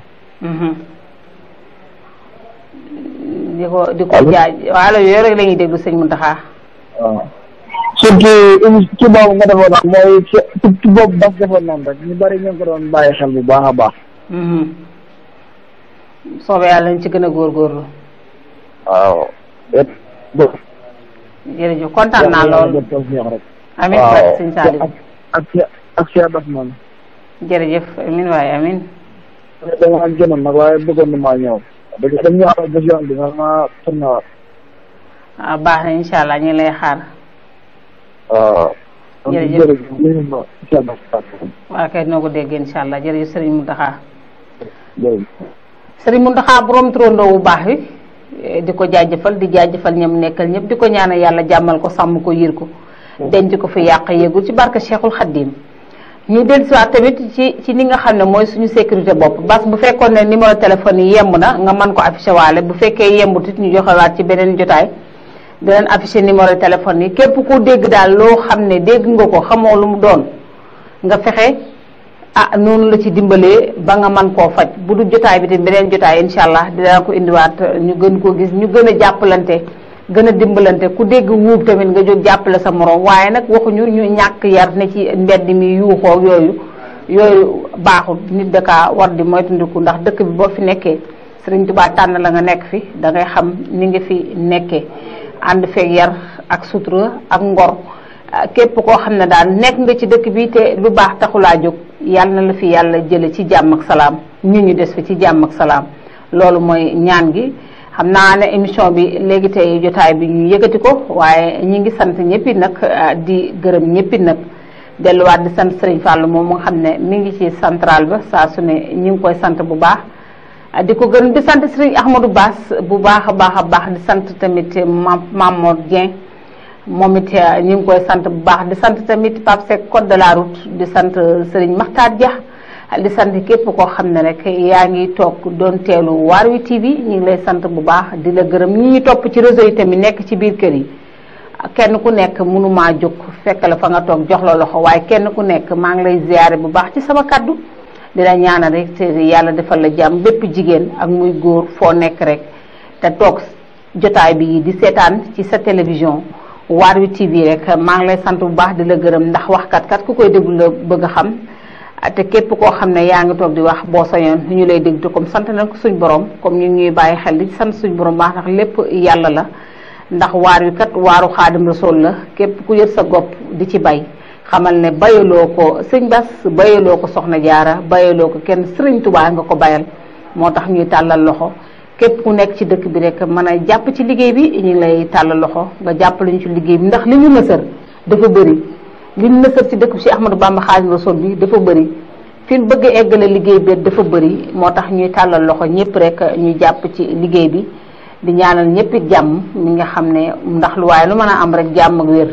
di ko jaaj wala yooyu rek la ñuy déglu sëñ Mountakha. waaw surtout ci boobu nga defoon nag mooy ci boobu bas defoon noonu rek ñu bari ñoo ngi ko doon bàyyi xel bu baax a baax. soobee yàlla ñu ci gën a góorgóorlu. waaw. jërëjëf kontaan naa lool. amiin waaw sëñ Saliou. ak Cheikh Bass moom. jërëjëf amiin waaye amiin. dama gënoon nag waaye bëggoon na maa ñëw. dëgg dañu ñëwaat ba si yoon bi nga ma tourné waat. baax na incha allah ñu lay xaar. waaw. jërëjëf waaw kay noo ko dégg incha allah jërëjëf Serigne Mountakha. jërëjëf. Serigne Mountakha borom turandoo bu baax bi di ko jaajëfal di jaajëfal ñam nekkal ñëpp di ko ñaanal yàlla jàmmal ko sàmm ko yir ko. denc ko fi yàq yéegul ci barke Cheikhul Khadim. ñu dellusiwaat tamit ci li nga xam ne mooy suñu sécurité bopp bas bu fekkoon ne numéro téléphone yi yemb na nga mën ko affiché waale bu fekkee yembut it ñu joxewaat ci beneen jotaay dinañ affiché numéro téléphone yi képp ku dégg daal loo xam ne dégg nga ko xamoo lu mu doon nga fexe noonu la ci dimbalee ba nga mën koo faj bu du jotaay bi te beneen jotaay incha allah dina ko indiwaat ñu gën koo gis ñu gën a jàppalante gën a dimbalante ku dégg wuub tamit nga jóg jàppale sa morom waaye nag waxuñu ñu ñàkk yar ne ci mbedd mi yuuxoo yooyu baaxul nit da kaa war di moytandiku ndax dëkk bi boo fi nekkee Sëriñ Tuubaa tànn la nga nekk fi da ngay xam ni nga fi nekkee ànd feeg yar ak sutura ak ngor képp koo xam ne daal nekk nga ci dëkk bi te lu baax taxulaa jóg yàlla na la fi yàlla jële ci jàmm ak salaam ñu des fi ci jàmm ak salaam loolu mooy ñaan gi. xam naa ne émission bi léegi tey jotaay bi ñu yëkkati ko waaye ñi ngi sant ñëpp nag di gërëm ñëpp nag delluwaat di sant Serigne Fallou moom nga xam ne mi ngi ci central ba saa su ne ñu ngi koy sant bu baax di ko gërëm di sant Serigne Ahmadou Bass bu baax a baax di sant tamit Mamour Dieng moom it ñu ngi koy sant bu baax di sant tamit Pape Seck code de la route di sant Serigne Makhtar Dia di sant képp koo xam ne rek yaa ngi toog doon teelu Waarwi TV ñu ngi lay sant bu baax di la gërëm ñi ñu topp ci réseau yi tamit nekk ci biir kër yi kenn ku nekk mënumaa jóg fekk la fa nga toog jox la loxo waaye kenn ku nekk maa ngi lay ziyaare bu baax ci sama kaddu di la ñaanal rek te yàlla defal la jàmm bépp jigéen ak muy góor foo nekk rek te toog jotaay bi di seetaan ci sa télévision Waarwi TV rek maa ngi lay sant bu baax di la gërëm ndax waxkat ku koy déglu la bëgg a xam te képp koo xam ne yaa ngi toog di wax boo sañoon ñu lay dégg te comme sant nañ ko suñ borom comme ñu ñuy bàyyi xel di sant suñ borom baax ndax lépp yàlla la ndax waar wi kat waaru Xaadim Rasuul la képp ku yër sa gopp di ci bay xamal ne bayaloo ko sëñ Bass bayaloo ko Soxna Jaara bayaloo ko kenn Sëriñ Tuubaa nga ko bayal moo tax ñuy tàllal loxo képp ku nekk ci dëkk bi rek mën a jàpp ci liggéey bi ñu ngi lay tàllal loxo nga jàppale ñu ci liggéey bi ndax li ñu nësër dafa bëri li ñu nësër ci dëkk bi si Ahmadou Bamba Xaadim Rasuul bi dafa bëri fi ñu bëgg a eggale liggéey bi dafa bëri moo tax ñuy tàllal loxo ñëpp rek ñuy jàpp ci liggéey bi di ñaanal ñëpp jàmm mi nga xam ne ndax lu waaye lu mën a am rek jàmm ak wér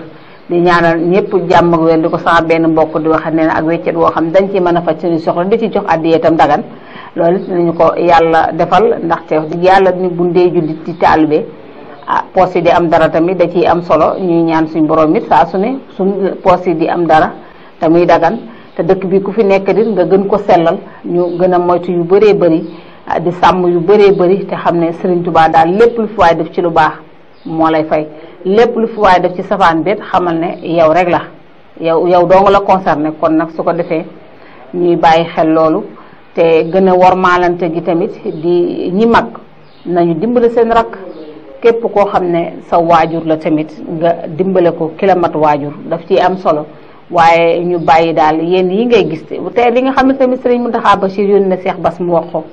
di ñaanal ñëpp jàmm ak wér di ko sama benn mbokk di wax ne ak weccet woo xam dañ ci mën a faj suñu soxla di ci jox addiya itam dagan loolu dinañu ko yàlla defal ndaxte yàlla ni bu ndee jullit di taalibe poos yi di am dara tamit da ciy am solo ñuy ñaan suñ borom it saa su ne suñ poos yi di am dara te muy dagan te dëkk bi ku fi nekk di nga gën ko sellal ñu gën a moytu yu bëree bëri di sàmm yu bëree bëri te xam ne Serigne Touba daal lépp lu fi waay def ci lu baax moo lay fay lépp lu fi waay def ci safaan bi xamal ne yow rek la yow doo nga la concerné kon nag su ko defee ñuy bàyyi xel loolu te gën a wormaalante gi tamit di ñi mag nañu dimbale seen rakk képp koo xam ne sa waajur la tamit nga dimbale ko kilomètre waajur daf ciy am solo waaye ñu bàyyi daal yéen yi ngay gis te li nga xam ne tamit Serigne Mountakha Bachir yónni na Cheikh Bass mu wax ko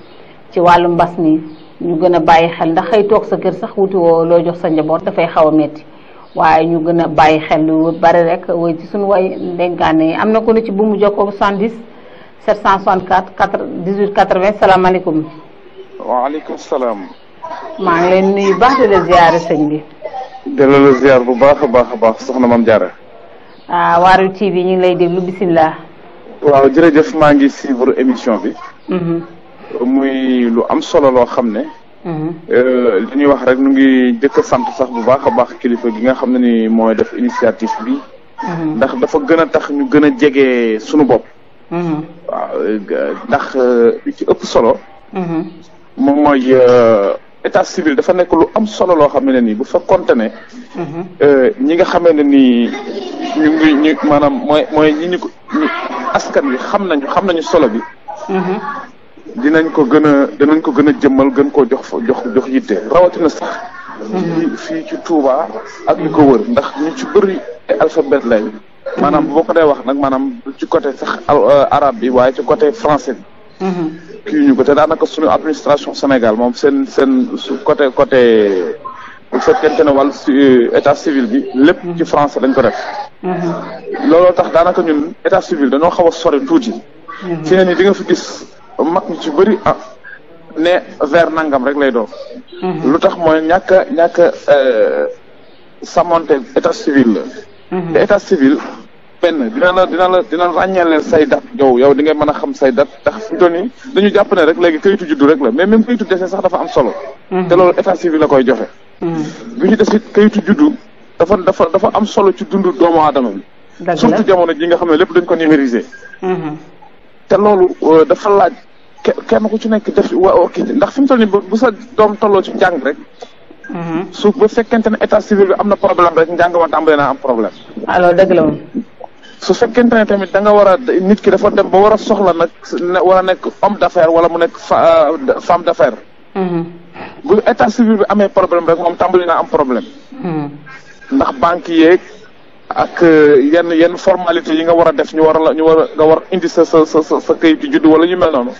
ci wàllu mbas mi ñu gën a bàyyi xel ndax xëy toog sa kër sax wuti woo loo jox sa njaboot dafay xaw a metti waaye ñu gën a bàyyi xel lu bari rek woy ci suñu way ndénkaane yi. am na ko ne ci bu mu jokkoo 70 764 18 80 salaamaaleykum. waaleykum salaam. maa ngi leen nuyu baax di la ziare sëñ bi. delloo la ziar bu baax a baax soxna Mame Diarra. Waarwi TV ñu ngi lay déglu bisimilah. waaw jërëjëf maa ngi suivre émission bi. muy lu am solo loo xam ne. li ñuy wax rek nu ngi jëkk a sant sax bu baax a baax kilifa gi nga xam ne ni mooy def initiative bi. ndax dafa gën a tax ñu gën a jege sunu bopp. waaw ndax li ci ëpp solo. moom mooy état civil dafa nekk lu am solo loo xam ne nii bu fekkoonte ne. ñi nga xamee ne nii ñu maanaam mooy ñi ko askan wi xam nañu solo bi. dinañ ko gën a jëmmal gën koo jox yitte rawatina sax. fii ci Touba ak li ko wër ndax ñu ci bëri alphabet lay. maanaam boo ko dee wax nag maanaam ci côté sax arabe bi waaye ci côté français bi. kii ñu ko te daanaka suñu administration Sénégal moom seen su côté bu fekkente ne wàllu état civil bi lépp ci français lañ ko def. looloo tax daanaka ñun état civil dañoo xaw a sori tuuti. fi ne nii di nga fi gis mag ñu ci bëri ne vers nangam rek lay doon. lu tax mooy ñàkk a sàmmonte état civil la. te état civil benn dina ràññeeleel say dat yow di nga mën a xam say dat ndax fi mu toll nii dañu jàpp ne rek léegi kayitu juddu rek la mais même kayitu décès sax dafa am solo. te loolu état civil la koy joxe. bi ñu des it kayitu juddu dafa am solo ci dundu doomu aadama bi. surtout jamono ji nga xam ne lépp dañ ko numériser. te loolu dafa laaj kenn ku ci nekk def kii ndax fi mu toll nii bu sa doom tolloo ci njàng rek. su ba fekkente ne état civil bi am na problème rek njàng ma tàmbalee naa am problème. alors dëgg la moom. su fekkente ne tamit da nga war a nit ki dafa dem ba war a soxla nag war a nekk homme d'affaires wala mu nekk femme d'affaires. bu état civil bi amee problème rek moom tàmbali naa am problème. ndax banque yeeg ak yenn formalité yi nga war a def nga war indi sa kayit juddu wala ñu mel noonu.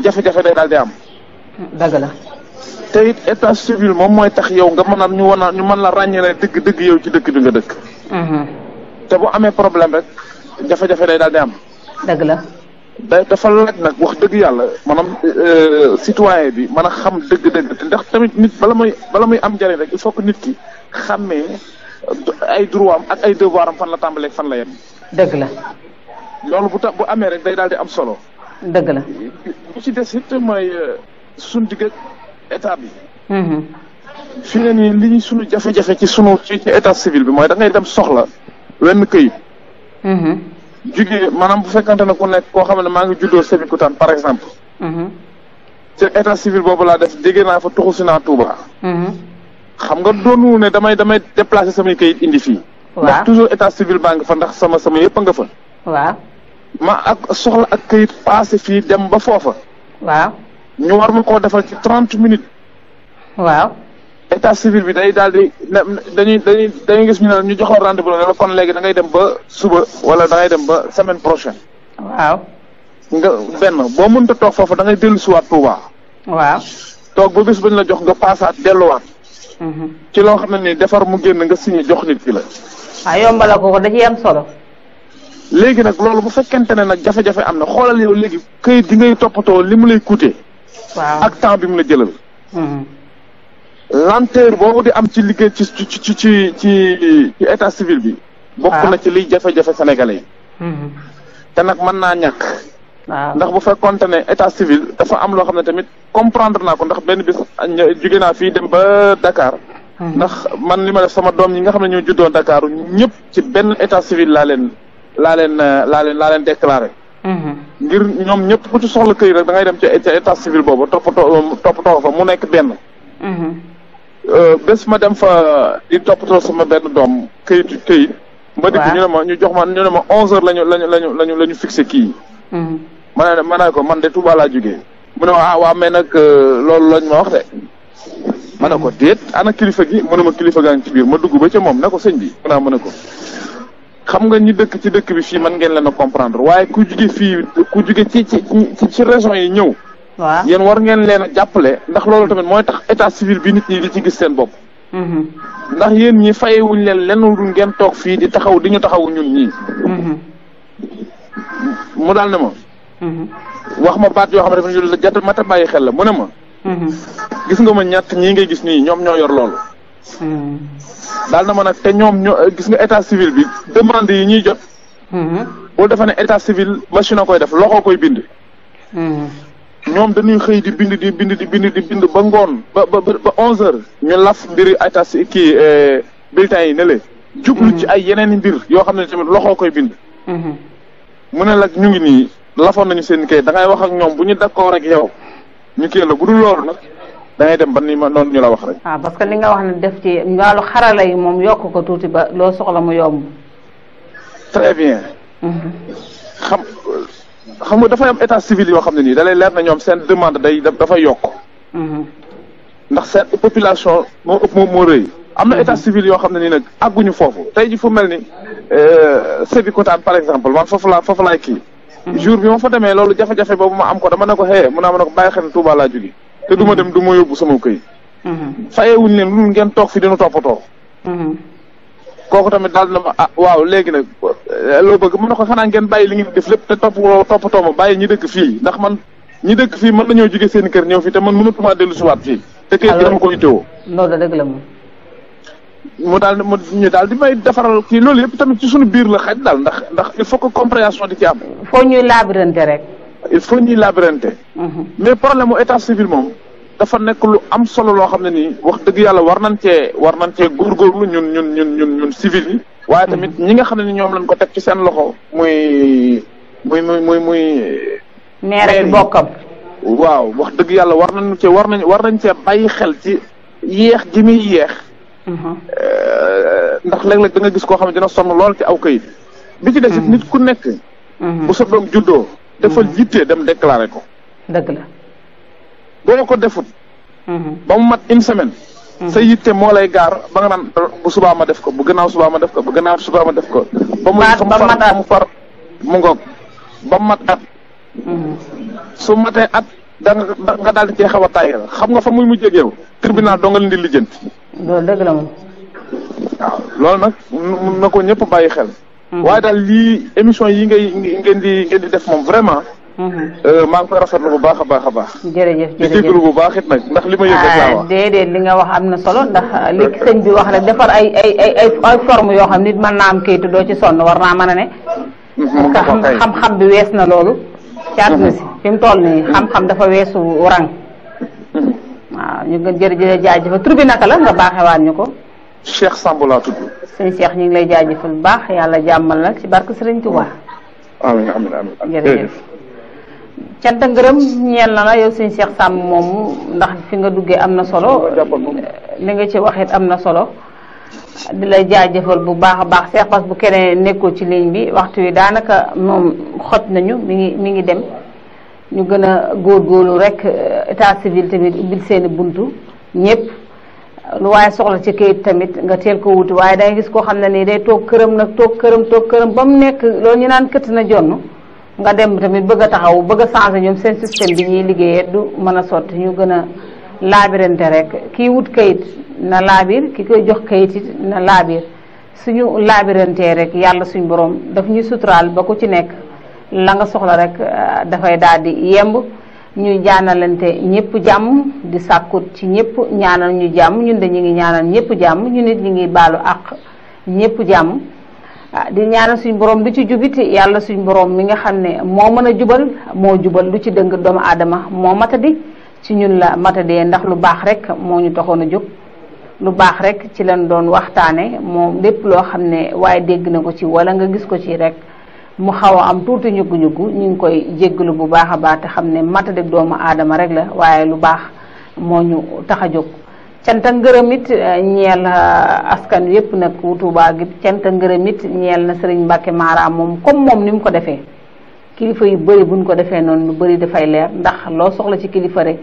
jafe-jafe day daal di am. dëgg la. te it état civil moom mooy tax yow nga mën a ñu mën la ràññee dëgg yow ci dëkk bi nga dëkk. te bu amee problème rek jafe-jafe day daal di am. dëgg la. dafa laaj nag wax dëgg yàlla maanaam citoyen bi mën a xam dëgg-dëgg te ndax tamit nit bala muy am njëriñ rek il faut que nit ki xàmmee ay droit am ak ay devoir am fan la tàmbalee fan la yem. dëgg la. loolu bu amee rek day daal di am solo. dëgg la. bu ci des it mooy suñu digg état bi. fi ne nii li suñu jafe-jafe ci état civil bi mooy da ngay dem soxla wenn këyit. jugee maanaam bu fekkante ne ku nekk koo xam ne maa ngi juddoo Sébikotane par exemple. ci état civil boobu laa def déggee naa fa tuxu si naa Touba. xam nga doonu ne damay déplacer samay këyit indi fii. ndax toujours état civil baa nga fa ndax sama yëpp a nga fa. waaw. ma ak soxla ak këyit passé fii dem ba foofa. waaw. ñu war ma koo defal ci 30 minutes. waaw. état civil bi day daal di dañuy gis ñu ne ñu joxoon rendez-vous la kon léegi da ngay dem ba suba wala da ngay dem ba semaine prochaine. waaw. nga benn boo mënta toog foofu da ngay dellu siwaat Touba. waaw. toog ba bés bañ la jox nga paasaat delluwaat. ci loo xam ne nii defar mu génn nga signé jox nit ki la. waaw yombala ko da ciy am solo. léegi nag loolu bu fekkente ne nag jafe-jafe am na xoolal yow léegi këyit gi ngay toppatoo li mu lay coûter. waaw ak temps bi mu la jëlal. lenteur boobu di am ci liggéey ci état civil bi. bokk na ci liy jafe-jafe sénégalais yi. te nag mën naa ñàkk. waaw ndax bu fekkoonte ne état civil dafa am loo xam ne tamit comprendre naa ko ndax benn bis jóge naa fii dem ba Dakar. ndax man li ma def sama doom ñi nga xam ne ñoo juddoo Dakar ñëpp ci benn état civil laa leen déclaré. ngir ñoom ñëpp ku ci soxla këyit rek da ngay dem ci état civil boobu toppatoo fa mu nekk benn. bés ma dem fa di toppatoo sama benn doom këyit. ma dikk ñu jox ma 11h lañu fixé kii. ma ne ko man de Touba laa jógee. mu ne waaw mais nag loolu lañ ma wax de. ma ne ko déet ana kilifa gi mu ne ma kilifa gaa ngi ci biir ma dugg ba ca moom ne ko sëñ bi mu ne ko. xam nga ñi dëkk ci dëkk bi fii mën ngeen leen a comprendre waaye ku jóge ci région yi ñëw. waaw yéen war ngeen leen a jàppale ndax loolu tamit mooy tax état civil bi nit ñi di ci gis seen bopp. ndax yéen ñi fayewuñ leen lenn lu ngeen toog fii di taxaw di ñu taxawu ñun ñii. mu daal ne ma. wax ma baat yoo xam ne dafa jot mata bàyyi xel la mu ne ma. gis nga ma ñett ñii ngay gis nii ñoom ñoo yor loolu. daal na ma nag te ñoom ñoo gis nga état civil bi demande yi ñuy jot. boo defee ne état civil machine a koy def loxo koy bind. ñoom dañuy xëy di bind ba ngoon ba 11h ñu laf mbiri état kii bulletins yi ne le jublu ci ay yeneen i mbir yoo xam ne tamit loxoo koy bind. mu ne la ñu ngi nii lafoon nañu seen kay da ngay wax ak ñoom bu ñu d'accord ak yow ñu kii la bu dul loolu nag da ngay dem ba ni ma noonu ñu la wax rek. waaw parce que li nga wax ne def ci wàllu xarala yi moom yokk ko tuuti ba loo soxla mu yomb. très bien. xam nga dafay am état civil yoo xam ne nii da lay leer na ñoom seen demande dafay yokk. ndax seen population moo ëpp moo rëy. am na état civil yoo xam ne nii nag àgguñu foofu tey ji fu mel ni Sébikotane par exemple man foofu laay kii. jour bi ma fa demee loolu jafe-jafe boobu ma am ko dama ne ko mun naa ma ne ko bàyyi xel ne Touba laa jóge te du ma dem du ma yóbbu sama këy. fayewuñ leen lu ngeen toog fi dina toppatoo. kooku tamit daal na ma waaw léegi nag loo bëgg mën na ko xanaa ngeen bàyyi li ngeen def lépp te toppatoo ma bàyyi ñi dëkk fii ndax man ñi dëkk fii mën nañoo jóge seen kër ñëw fii te man mënatuma dellu si waat fii. te kër gi dama ko itteewoo. loolu dëgg la moom. mu daal di may defaral kii loolu yëpp tamit ci suñu biir la xaj daal ndax il faut que compréhension di ci am. foo ñuy labirante rek. il faut ñuy labirante. mais problème mu état civil moom dafa nekk lu am solo loo xam ne nii wax dëgg yàlla war nañ cee góorgóorlu ñun civil yi. waaye tamit ñi nga xam ne ni ñoom lañ ko teg ci seen loxo muy. maire ak bokkam. waaw wax dëgg yàlla war nañ cee bàyyi xel ci yéex gi muy yéex. ndax léeg-léeg da nga gis koo xam ne dina sonn lool ci aw kayit bi ci des nit ku nekk. bu sa doom juddoo. defal yitte dem déclaré ko. dëgg la. boo ko defut. ba mu mat une semaine. sa yitte moo lay gaar ba nga naan bu subaa ma def ko bu gannaaw subaa ma def ko bu gannaaw subaa ma def ko. ba mu far mu ngoog ba mu mat at. su matee at da nga daal di cee xaw a tàyyal xam nga fa muy mujjee ak yow tribunal doo nga leen di lijjanti. loolu dëgg la moom. waaw loolu nag na ko ñëpp bàyyi xel. waaye daal lii émission yi ngeen di def moom vraiment. maa ngi koy rafetlu bu baax a baax. jërëjëf di jégalu bu baax it nag ndax li ma yëg rek laa wax. déedéet li nga wax am na solo ndax li sëñ bi wax rek defar ay forme yoo xam nit mën naa am kayitu doo ci sonn war naa mën a ne. parce que xam-xam bi wees na loolu. ci àdduna si fi mu toll nii xam-xam dafa weesu rang. waaw ñu ngi jërëjëf jaajëfal tur bi naka la nga baaxewaat ñu ko. Cheikh Samb laa tudd. sëñ Cheikh ñu ngi lay jaajëfal bu baax yàlla jàmmal la ci barke Sëriñ Tuubaa. amiin jërëjëf. cant ngërëm ñeel na la yow sëñ Cheikh Samb moomu ndax fi nga duggee am na solo li nga ci waxit am na solo di lay jaajëfal bu baax a baax Cheikh Bass bu keneen nekkul ci ligne bi waxtu wi daanaka moom xoj nañu mi ngi dem ñu gën a góorgóorlu rek état civil tamit ubbil seeni buntu ñëpp lu waaye soxla ci kayit tamit nga teel ko wuti waaye dangay gis koo xam ne nii day toog këram ba mu nekk loolu ñu naan këtt na jonn nga dem tamit bëgg a taxaw bëgg a changer ñoom seen système bi ñuy liggéeyee du mën a sotti ñu gën a laabirante rek kii wut kayit na laabir ki koy jox kayit it na laabir suñu laabirantee rek yàlla suñu borom daf ñuy suturaal ba ku ci nekk la nga soxla rek dafay daal di yemb ñuy ñaanalante ñëpp jàmm di sàkkut ci ñëpp ñaanal ñu jàmm ñun de ñu ngi ñaanal ñëpp jàmm ñu nit ñu ngi baalu àq ñëpp jàmm di ñaanal suñu borom lu ci jubit yàlla suñu borom mi nga xam ne moo mën a jubal moo jubal lu ci dëng doomu aadama moo matadi ci ñun la matadee ndax lu baax rek moo ñu taxoon a jóg lu baax rek ci lañ doon waxtaane moom lépp loo xam ne waaye dégg na ko ci wala nga gis ko ci rek mu xaw a am tuuti ñuggu-ñuggu ñu ngi koy jéggalu bu baax a baax te xam ne matadi doomu aadama rek la waaye lu baax moo ñu tax a jóg canta ngërëm it ñeel askan yépp nag wu Tuubaa gi canta ngërëm it ñeel na Sëriñ Mbàkke Mara moom comme moom ni mu ko defee kilifa yu bëri buñ ko defee noonu lu bëri dafay leer ndax loo soxla ci kilifa rek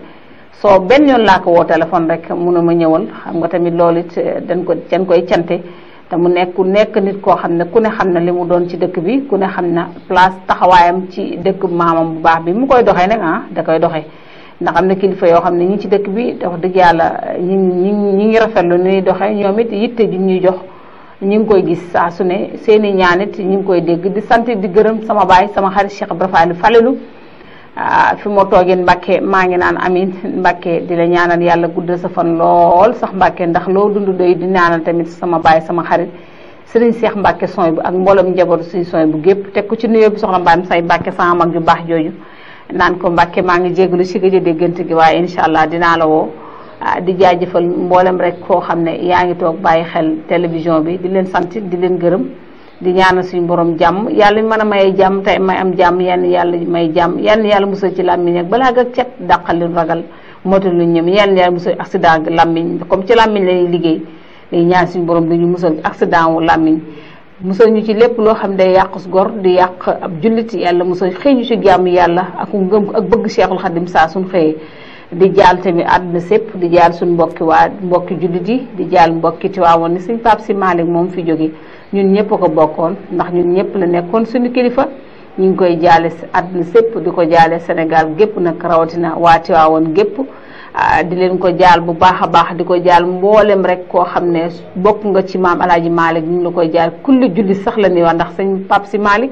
soo benn yoon laa ko woo téléphone rek mun a ma ñëwal xam nga tamit loolu it dañ koy cante te mu nekk nit koo xam ne ku ne xam na li mu doon ci dëkk bi ku ne xam na place taxawaayam ci dëkk maamam bu baax bi mu koy doxee nag da koy doxee ndax am na kilifa yoo xam ne ñi ci dëkk bi wax dëgg yàlla ñi ngi rafetlu ni doxee ñoom it yitte ji ñuy jox ñu ngi koy gis saa su ne seeni ñaan it ñu ngi koy dégg di sant di gërëm sama baay sama xarit Cheikh Ibra Fall Falelu fi moo toogeen Mbàkke maa ngi naan amin Mbàkke di la ñaanal yàlla guddal sa fan lool sax Mbàkke ndax loo dund doy di ñaanal tamit sama baay sama xarit Sëriñ Cheikh Mbàkke sooy bu ak mboolem njabootu suñu sooy bu gépp teg ko ci nuyoo bi soxna Mbaam say Mbàkke sama mag ju baax jooju naan ko Mbàkke maa ngi jégalu ci gëj a déggante gi waaye incha allah dinaa la woo di jaajëfal mboolem rek koo xam ne yaa ngi toog bàyyi xel télévision bi di leen sant di leen gërëm di ñaanal suñu borom jàmm yàlla mën a maye jàmm tey may am jàmm yenn yàlla may jàmm yenn yàlla musal ci làmmiñ ak balaa ak cet dàqal lu ragal motul lu ñëm yenn yàlla musal accident làmmiñ comme ci làmmiñ lañuy liggéey dañuy ñaan suñu borom dañu musal accident wu làmmiñ musal ñu ci lépp loo xam day yàq gor di yàq ab jullit yàlla musal xëy ñu ci jàmm yàlla ak ngëm ak bëgg Cheikhul Khadim saa suñ xëyee di jaal tamit àdduna sépp di jaal suñ mbokki jullit yi di jaal mbokki Tiwaawoon ni suñ Pape Si Malick moom fi jóge ñun ñëpp ko bokkoon ndax ñun ñëpp la nekkoon suñu kilifa ñu ngi koy jaale àdduna sépp di ko jaale Sénégal gépp nag rawatina waa Tiwaawoon gépp di leen ko jaal bu baax a baax di ko jaal mboolem rek koo xam ne bokk nga ci maam Alaaji Malick ñu ngi la koy jaal kulli julli sax la ni wax ndax sëñ Pape Si Malick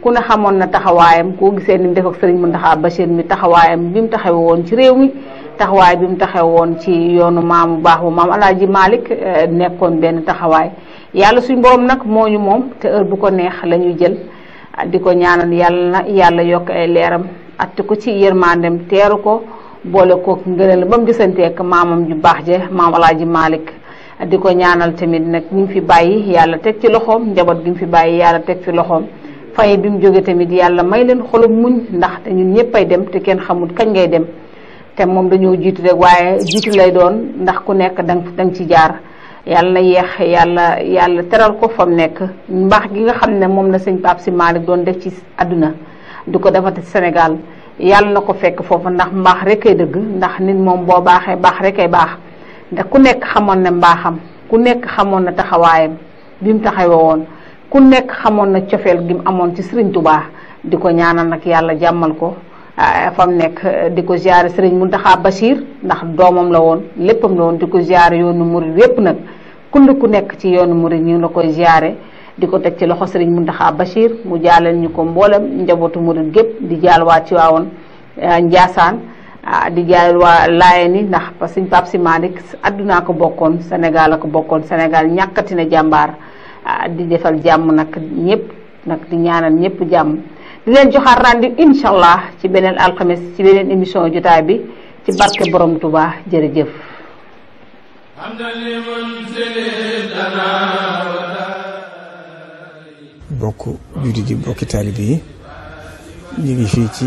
ku ne xamoon na taxawaayam koo gisee ni mu def ak sëriñ Mountakha Bachir mi taxawaayam bi mu taxawe woon ci réew mi taxawaay bi mu taxawe woon ci yoonu maamu baax bu maam Alaaji Malick nekkoon benn taxawaay yàlla suñ borom nag moo ñu moom te heure bu ko neex la ñuy jël di ko ñaanal yàlla na yàlla yokk ay leeram att ko ci yërmandem teeru ko boole kook ngëneel ba mu gisanteek maamam ju baax je maam Alaaji Malick di ko ñaanal tamit nag ñu fi bàyyi yàlla teg ci loxoom njaboot gi mu fi bàyyi yàlla teg fi loxoom fay bi mu jóge tamit yàlla may leen xolum muñ ndax te ñun ñëpp ay dem te kenn xamul kañ ngay dem te moom dañoo jiitu rek waaye jiitu lay doon ndax ku nekk danga ci jaar yàlla na yeex yàlla teral ko fa mu nekk mbaax gi nga xam ne moom na sëñ Pape Si Malick doon def ci àdduna di ko defati Sénégal yàlla na ko fekk foofu ndax mbaax rek ay dëgg ndax nit moom boo baaxee baax rek ay baax ndax ku nekk xamoon na mbaaxam ku nekk xamoon na taxawaayam bi mu taxawee woon ku nekk xamoon na cofeel gi mu amoon ci Serigne Touba di ko ñaanal nag yàlla jàmmal ko fa mu nekk di ko ziare Serigne Mountakha Bachir ndax doomam la woon léppam la woon di ko ziare yoonu murid yépp nag ku nekk ci yoonu murid ñu la koy ziare di ko teg ci loxo Serigne Mountakha Bachir mu jaaleel ñu ko mboolem njabootu murid gépp di jaal waa Tiwaawoon Njaasaan di jaal waa Laayeen yi ndax parce que Sëñ Pape Si Malick addunaa ko bokkoon Sénégal a ko bokkoon Sénégal ñàkkati na jàmbaar di defal jàmm nag ñëpp nag di ñaanal ñëpp jàmm di leen joxaat rendez-vous incha allah ci beneen alxames ci beneen émission jotaay bi ci barke Borom Touba jërëjëf. bokk jullit yi bokki taalibe yi ñu ngi fii ci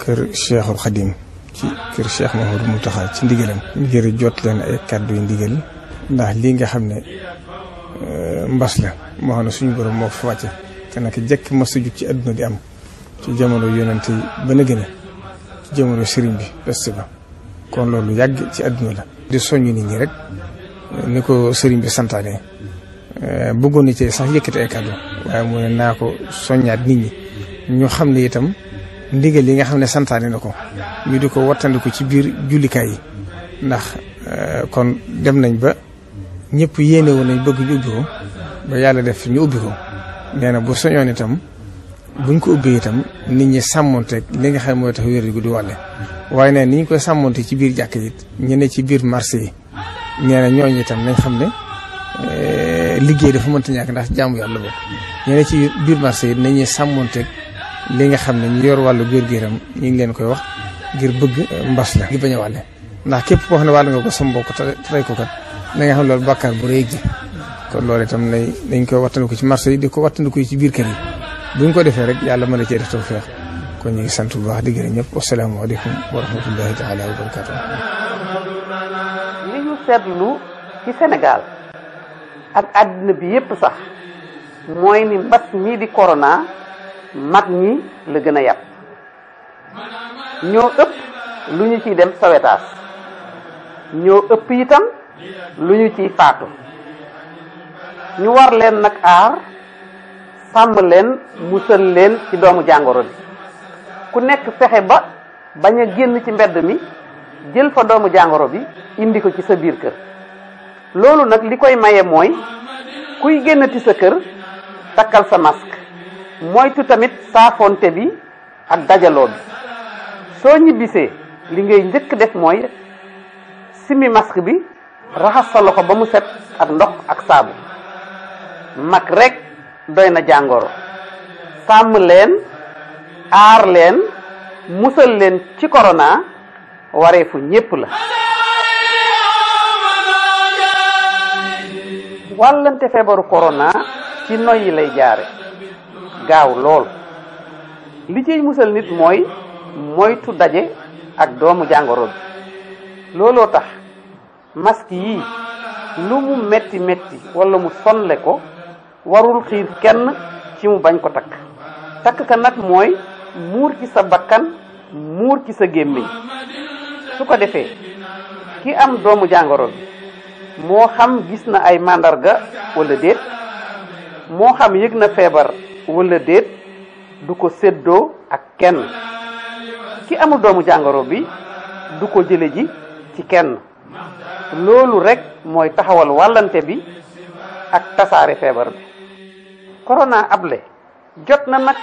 kër Cheikhul Khadim ci kër Cheikh Mouhamadou Mountakha ci ndigalam ngir jot leen ay kàddu yu ndigal ndax lii nga xam ne mbas la moo xam ne suñu borom moo fa wàcce te nag jekk mas a jug ci àdduna di am ci jamono yonente yi ba na gën a ci jamono sëriñ bi peste ba kon loolu yàgg ci àdduna la di soññ nit ñi rek ni ko sëriñ bi santaane bëggoon na ci sax yëkkati ay kàddu waaye mu ne naa ko soññaat nit ñi ñu xam ne itam ndigal yi nga xam ne santaane na ko ñu di ko wattandiku ci biir jullikaay yi ndax kon dem nañ ba ñëpp yéene woon nañ bëgg ñu ubbi ko ba yàlla def ñu ubbi ko nee na bu soñoon itam buñ ko ubbee itam nit ñi sàmmonteeg li nga xam mooy tax wér gu di wàlle waaye nee ni ñu koy sàmmonte ci biir jàkk yi ñu ne ci biir marché yi nee na ñooñu itam nañ xam ne liggéey dafa mënta ñàkk ndax jaamu yàlla boobu ñu ne ci biir marché yi nañuy sàmmonteeg li nga xam ne ñu yor wàllu wér-gu-yaram ñu ngi leen koy wax ngir bëgg mbas la gi bañ a wàlle ndax képp koo xam ne wàll nga ko sa mbokk tey ko kat na nga xam loolu bàkkaar bu rëy ji kon loolu itam dañ koy wattandiku ci marché yi di ko wattandiku ci biir kër yi buñ ko defee rek yàlla mën a cee def tawfeex kon ñu ngi sant bu baax di gërëm ñëpp wasalaamaaleykum wa rahmatullahi taala wa barakatu li ñu seetlu ci Sénégal ak àddina bi yépp sax mooy ni mbas mii di corona mag ñi la gën a yàpp ñoo ëpp lu ñu ciy dem sowetaas ñoo ëpp itam lu ñu ciy faatu ñu war leen nag aar sàmm leen musal leen ci doomu jàngoro bi ku nekk fexe ba bañ a génn ci mbedd mi jël fa doomu jàngoro bi indi ko ci sa biir kër. loolu nag li koy maye mooy kuy génnati sa kër takkal sa masque moytu tamit saafonte bi ak dajaloo bi soo ñibbisee li ngay njëkk def mooy simi masque bi raxas sa loxo ba mu set ak ndox ak saabu. mag rek doy na jàngoro. sàmm leen aar leen musal leen ci corona wareefu ñépp la. wàllante feebaru corona ci noyyi lay jaare gaaw lool li ciy musal nit mooy moytu daje ak doomu jàngoro bi. looloo tax masque yii lu mu metti metti wala mu sonle ko warul xiir kenn ci mu bañ ko takk ka nag mooy muur ci sa bakkan muur ci sa gémmiñ. su ko defee ki am doomu jàngoro bi moo xam gis na ay màndarga wala déet moo xam yëg na feebar wala déet du ko séddoo ak kenn. ki amul doomu jàngoro bi du ko jële ji ci kenn. loolu rek mooy taxawal wàllante bi ak tasaare feebar bi. corona able jot na nag.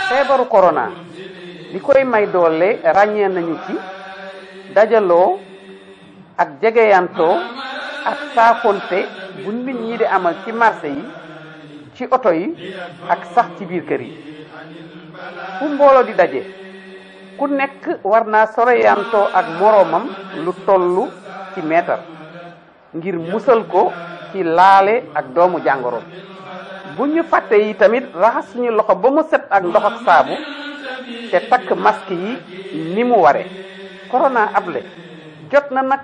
feebaru corona li koy may doole ràññee nañu ci dajaloo ak jegeyantoo ak saafonte bu nit ñi di amal ci marché yi ci oto yi ak sax ci biir kër yi. fu mbooloo di daje ku nekk war naa soreyantoo ak moroomam lu tollu ci meetar ngir musal ko ci laale ak doomu jàngoro. bu ñu fàtte yi tamit raxas suñu loxo ba mu set ak ndox ak saabu te takk masque yi ni mu ware. corona able jot na nag.